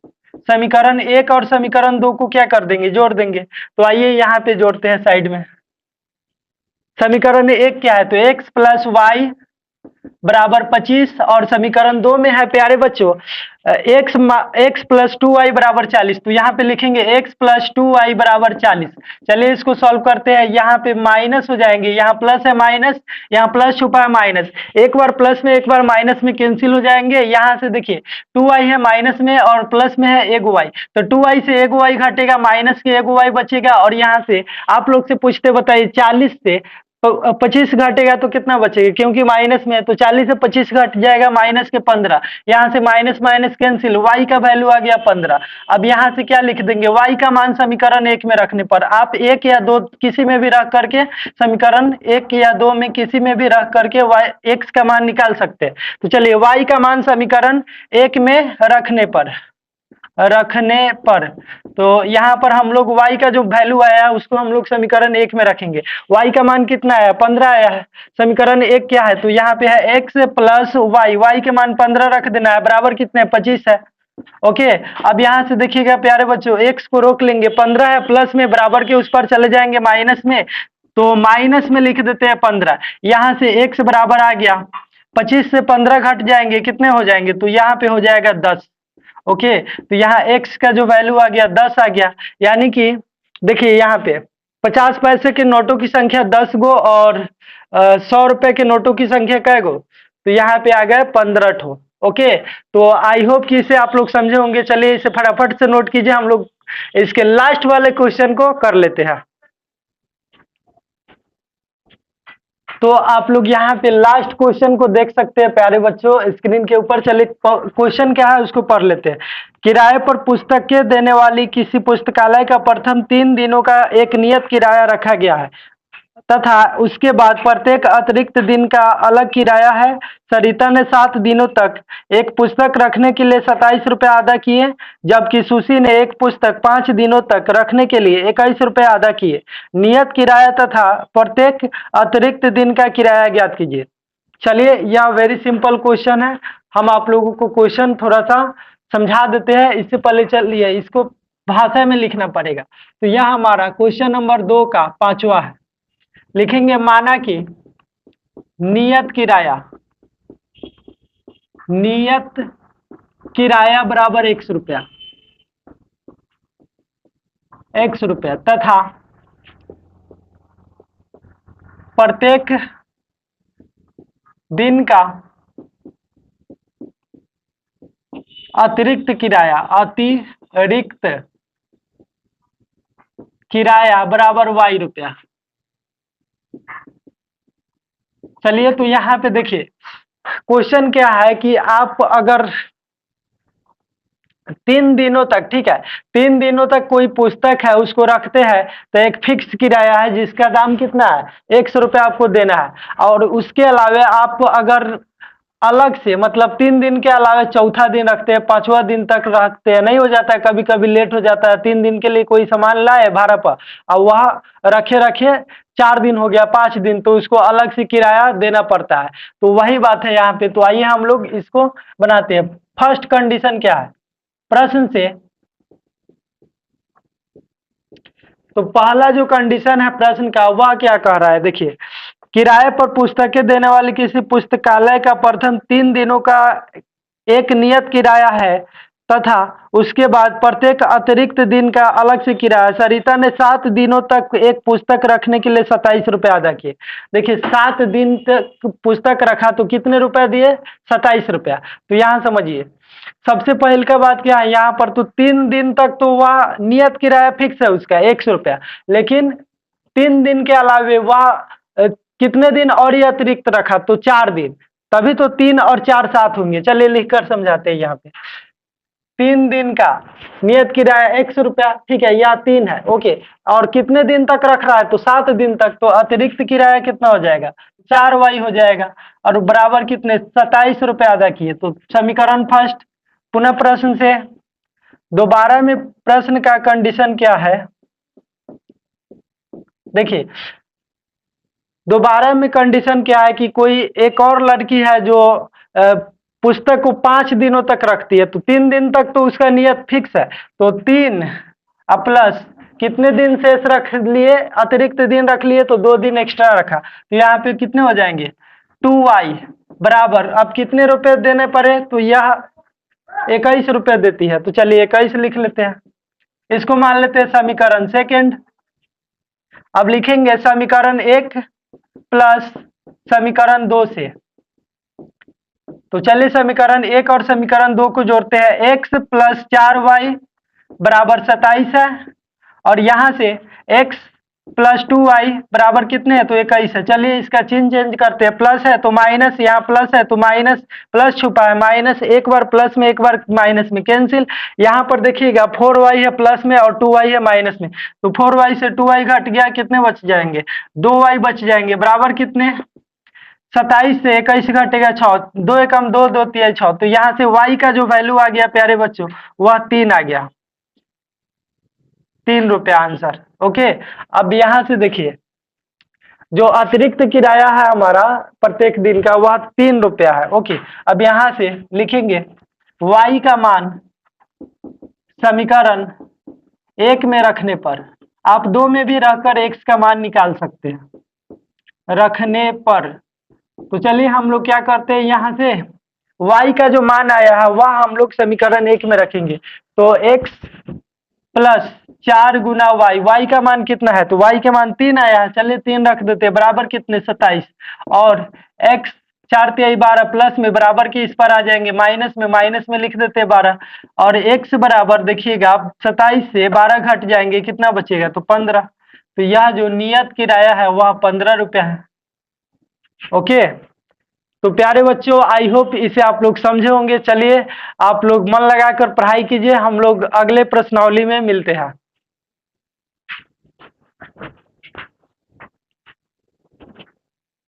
समीकरण 1 और समीकरण 2 को क्या कर देंगे, जोड़ देंगे। तो आइए यहाँ पे जोड़ते हैं साइड में। समीकरण 1 क्या है, तो x प्लस वाई बराबर 25 और समीकरण 2 में है प्यारे बच्चों x प्लस 2y बराबर 40। तो यहाँ पे लिखेंगे x प्लस 2y बराबर 40। चलिए इसको सॉल्व करते हैं। यहाँ पे माइनस हो जाएंगे, यहाँ प्लस है माइनस, यहाँ प्लस छुपा है माइनस, एक बार प्लस में एक बार माइनस में कैंसिल हो जाएंगे। यहाँ से देखिए 2y है माइनस में और प्लस में है एक y, तो 2y से एक y घटेगा, माइनस के एक y बचेगा। और यहाँ से आप लोग से पूछते बताइए 40 से तो 25 घटेगा तो कितना बचेगा, क्योंकि माइनस में है तो 40 से 25 घट जाएगा, माइनस के 15। यहाँ से माइनस माइनस कैंसिल, y का वैल्यू आ गया 15। अब यहाँ से क्या लिख देंगे, y का मान समीकरण 1 में रखने पर आप 1 या 2 किसी में भी रख करके, समीकरण 1 या 2 में किसी में भी रख करके x का मान निकाल सकते हैं। तो चलिए y का मान समीकरण 1 में रखने पर तो यहाँ पर हम लोग y का जो वैल्यू आया है उसको हम लोग समीकरण 1 में रखेंगे। y का मान कितना आया, 15 आया है। समीकरण 1 क्या है, तो यहाँ पे है x प्लस वाई, y के मान 15 रख देना है, बराबर कितने 25 है। ओके, अब यहाँ से देखिएगा प्यारे बच्चों, x को रोक लेंगे, 15 है प्लस में, बराबर के उस पर चले जाएंगे माइनस में, तो माइनस में लिख देते हैं 15। यहाँ से x बराबर आ गया, 25 से 15 घट जाएंगे, कितने हो जाएंगे, तो यहाँ पे हो जाएगा 10। ओके, तो यहाँ x का जो वैल्यू आ गया 10 आ गया। यानी कि देखिए यहाँ पे 50 पैसे के नोटों की संख्या 10 गो और 100 रुपए के नोटों की संख्या कै गो, तो यहाँ पे आ गए 15 ठो। ओके, तो आई होप कि इसे आप लोग समझे होंगे। चलिए इसे फटाफट से नोट कीजिए, हम लोग इसके लास्ट वाले क्वेश्चन को कर लेते हैं। तो आप लोग यहाँ पे लास्ट क्वेश्चन को देख सकते हैं प्यारे बच्चों स्क्रीन के ऊपर। चलिए क्वेश्चन क्या है उसको पढ़ लेते हैं। किराए पर पुस्तकें देने वाली किसी पुस्तकालय का प्रथम 3 दिनों का एक नियत किराया रखा गया है तथा उसके बाद प्रत्येक अतिरिक्त दिन का अलग किराया है। सरिता ने 7 दिनों तक एक पुस्तक रखने के लिए 27 रुपये अदा किए, जबकि सुशी ने एक पुस्तक 5 दिनों तक रखने के लिए 21 रुपये अदा किए। नियत किराया तथा प्रत्येक अतिरिक्त दिन का किराया ज्ञात कीजिए। चलिए यह वेरी सिंपल क्वेश्चन है, हम आप लोगों को क्वेश्चन थोड़ा सा समझा देते हैं। इससे पहले चलिए इसको भाषा में लिखना पड़ेगा। तो यह हमारा क्वेश्चन नंबर 2 का 5वां है। लिखेंगे माना कि नियत किराया, नियत किराया बराबर 100 रुपया, 100 रुपया तथा प्रत्येक दिन का अतिरिक्त किराया, अतिरिक्त किराया बराबर y रुपया। चलिए तो यहाँ पे देखिए क्वेश्चन क्या है कि आप अगर 3 दिनों तक, ठीक है, 3 दिनों तक कोई पुस्तक है उसको रखते हैं तो एक फिक्स किराया है जिसका दाम कितना है, 100 रुपया आपको देना है। और उसके अलावा आप अगर अलग से मतलब 3 दिन के अलावा चौथा दिन रखते हैं, 5वां दिन तक रखते हैं, नहीं हो जाता है, कभी कभी लेट हो जाता है, 3 दिन के लिए कोई सामान लाए भाड़ा पर और वहाँ रखे रखे 4 दिन हो गया, 5 दिन, तो उसको अलग से किराया देना पड़ता है। तो वही बात है यहाँ पे। तो आइए हम लोग इसको बनाते हैं। फर्स्ट कंडीशन क्या है प्रश्न से, तो पहला जो कंडीशन है प्रश्न का वह क्या कह रहा है, देखिए, किराए पर पुस्तकें देने वाले किसी पुस्तकालय का प्रथम 3 दिनों का एक नियत किराया है तथा उसके बाद प्रत्येक अतिरिक्त दिन का अलग से किराया। सरिता ने 7 दिनों तक एक पुस्तक रखने के लिए 27 रुपये अदा किए। देखिए 7 दिन तक पुस्तक रखा तो कितने रुपए दिए, 27 रुपया। तो यहाँ समझिए सबसे पहले का बात क्या है, यहाँ पर तो 3 दिन तक तो वह नियत किराया फिक्स है उसका 100 रुपया, लेकिन 3 दिन के अलावे वह कितने दिन और ये अतिरिक्त रखा तो 4 दिन, तभी तो 3 और 4 7 होंगे। चलिए लिखकर समझाते हैं यहाँ पे। 3 दिन का नियत किराया 100 रुपया, ठीक है, या 3 है, ओके। और कितने दिन तक रख रहा है तो 7 दिन तक, तो अतिरिक्त किराया कितना हो जाएगा, 4y हो जाएगा। और बराबर कितने 27 रुपये अदा किए। तो समीकरण फर्स्ट, पुनः प्रश्न से दोबारा में प्रश्न का कंडीशन क्या है, देखिए दोबारा में कंडीशन क्या है कि कोई एक और लड़की है जो पुस्तक को 5 दिनों तक रखती है, तो 3 दिन तक तो उसका नियत फिक्स है, तो 3 प्लस कितने दिन शेष रख लिए, अतिरिक्त दिन रख लिए तो 2 दिन एक्स्ट्रा रखा, तो यहाँ पे कितने हो जाएंगे 2y बराबर, अब कितने रुपए देने पड़े तो यह 21 रुपये देती है। तो चलिए 21 लिख लेते हैं, इसको मान लेते हैं समीकरण सेकेंड। अब लिखेंगे समीकरण 1 प्लस समीकरण 2 से, तो चलिए समीकरण 1 और समीकरण 2 को जोड़ते हैं। x प्लस 4y बराबर 27 है, और यहां से x प्लस 2y बराबर कितने हैं तो 21 है। चलिए इसका चिन्ह चेंज करते हैं, प्लस है तो माइनस, यहाँ प्लस है तो माइनस, प्लस छुपा है माइनस, एक बार प्लस में एक बार माइनस में कैंसिल। यहाँ पर देखिएगा 4y है प्लस में और 2y है माइनस में, तो 4y से 2y घट गया, कितने बच जाएंगे 2y बच जाएंगे, बराबर कितने 27 से 21 घटेगा 6, 2 एकम 2, 2 तिया 6, तो यहाँ से y का जो वैल्यू आ गया प्यारे बच्चों वह 3 आ गया, 3 रुपया आंसर, ओके। अब यहाँ से देखिए जो अतिरिक्त किराया है हमारा प्रत्येक दिन का वह 3 रुपया है, ओके। अब यहाँ से लिखेंगे y का मान समीकरण 1 में रखने पर, आप 2 में भी रहकर x का मान निकाल सकते हैं रखने पर। तो चलिए हम लोग क्या करते हैं, यहाँ से y का जो मान आया है वह हम लोग समीकरण 1 में रखेंगे, तो x प्लस 4 गुना y का मान कितना है तो y का मान 3 आया है, चलिए 3 रख देते हैं, बराबर कितने 27, और x 4 तिहाई 12 प्लस में बराबर की इस पर आ जाएंगे, माइनस में लिख देते हैं 12, और x बराबर देखिएगा 27 से 12 घट जाएंगे, कितना बचेगा तो 15। तो यह जो नियत किराया है वह 15 रुपया है, ओके। तो प्यारे बच्चों आई होप इसे आप लोग समझे होंगे। चलिए आप लोग मन लगाकर पढ़ाई कीजिए, हम लोग अगले प्रश्नावली में मिलते हैं।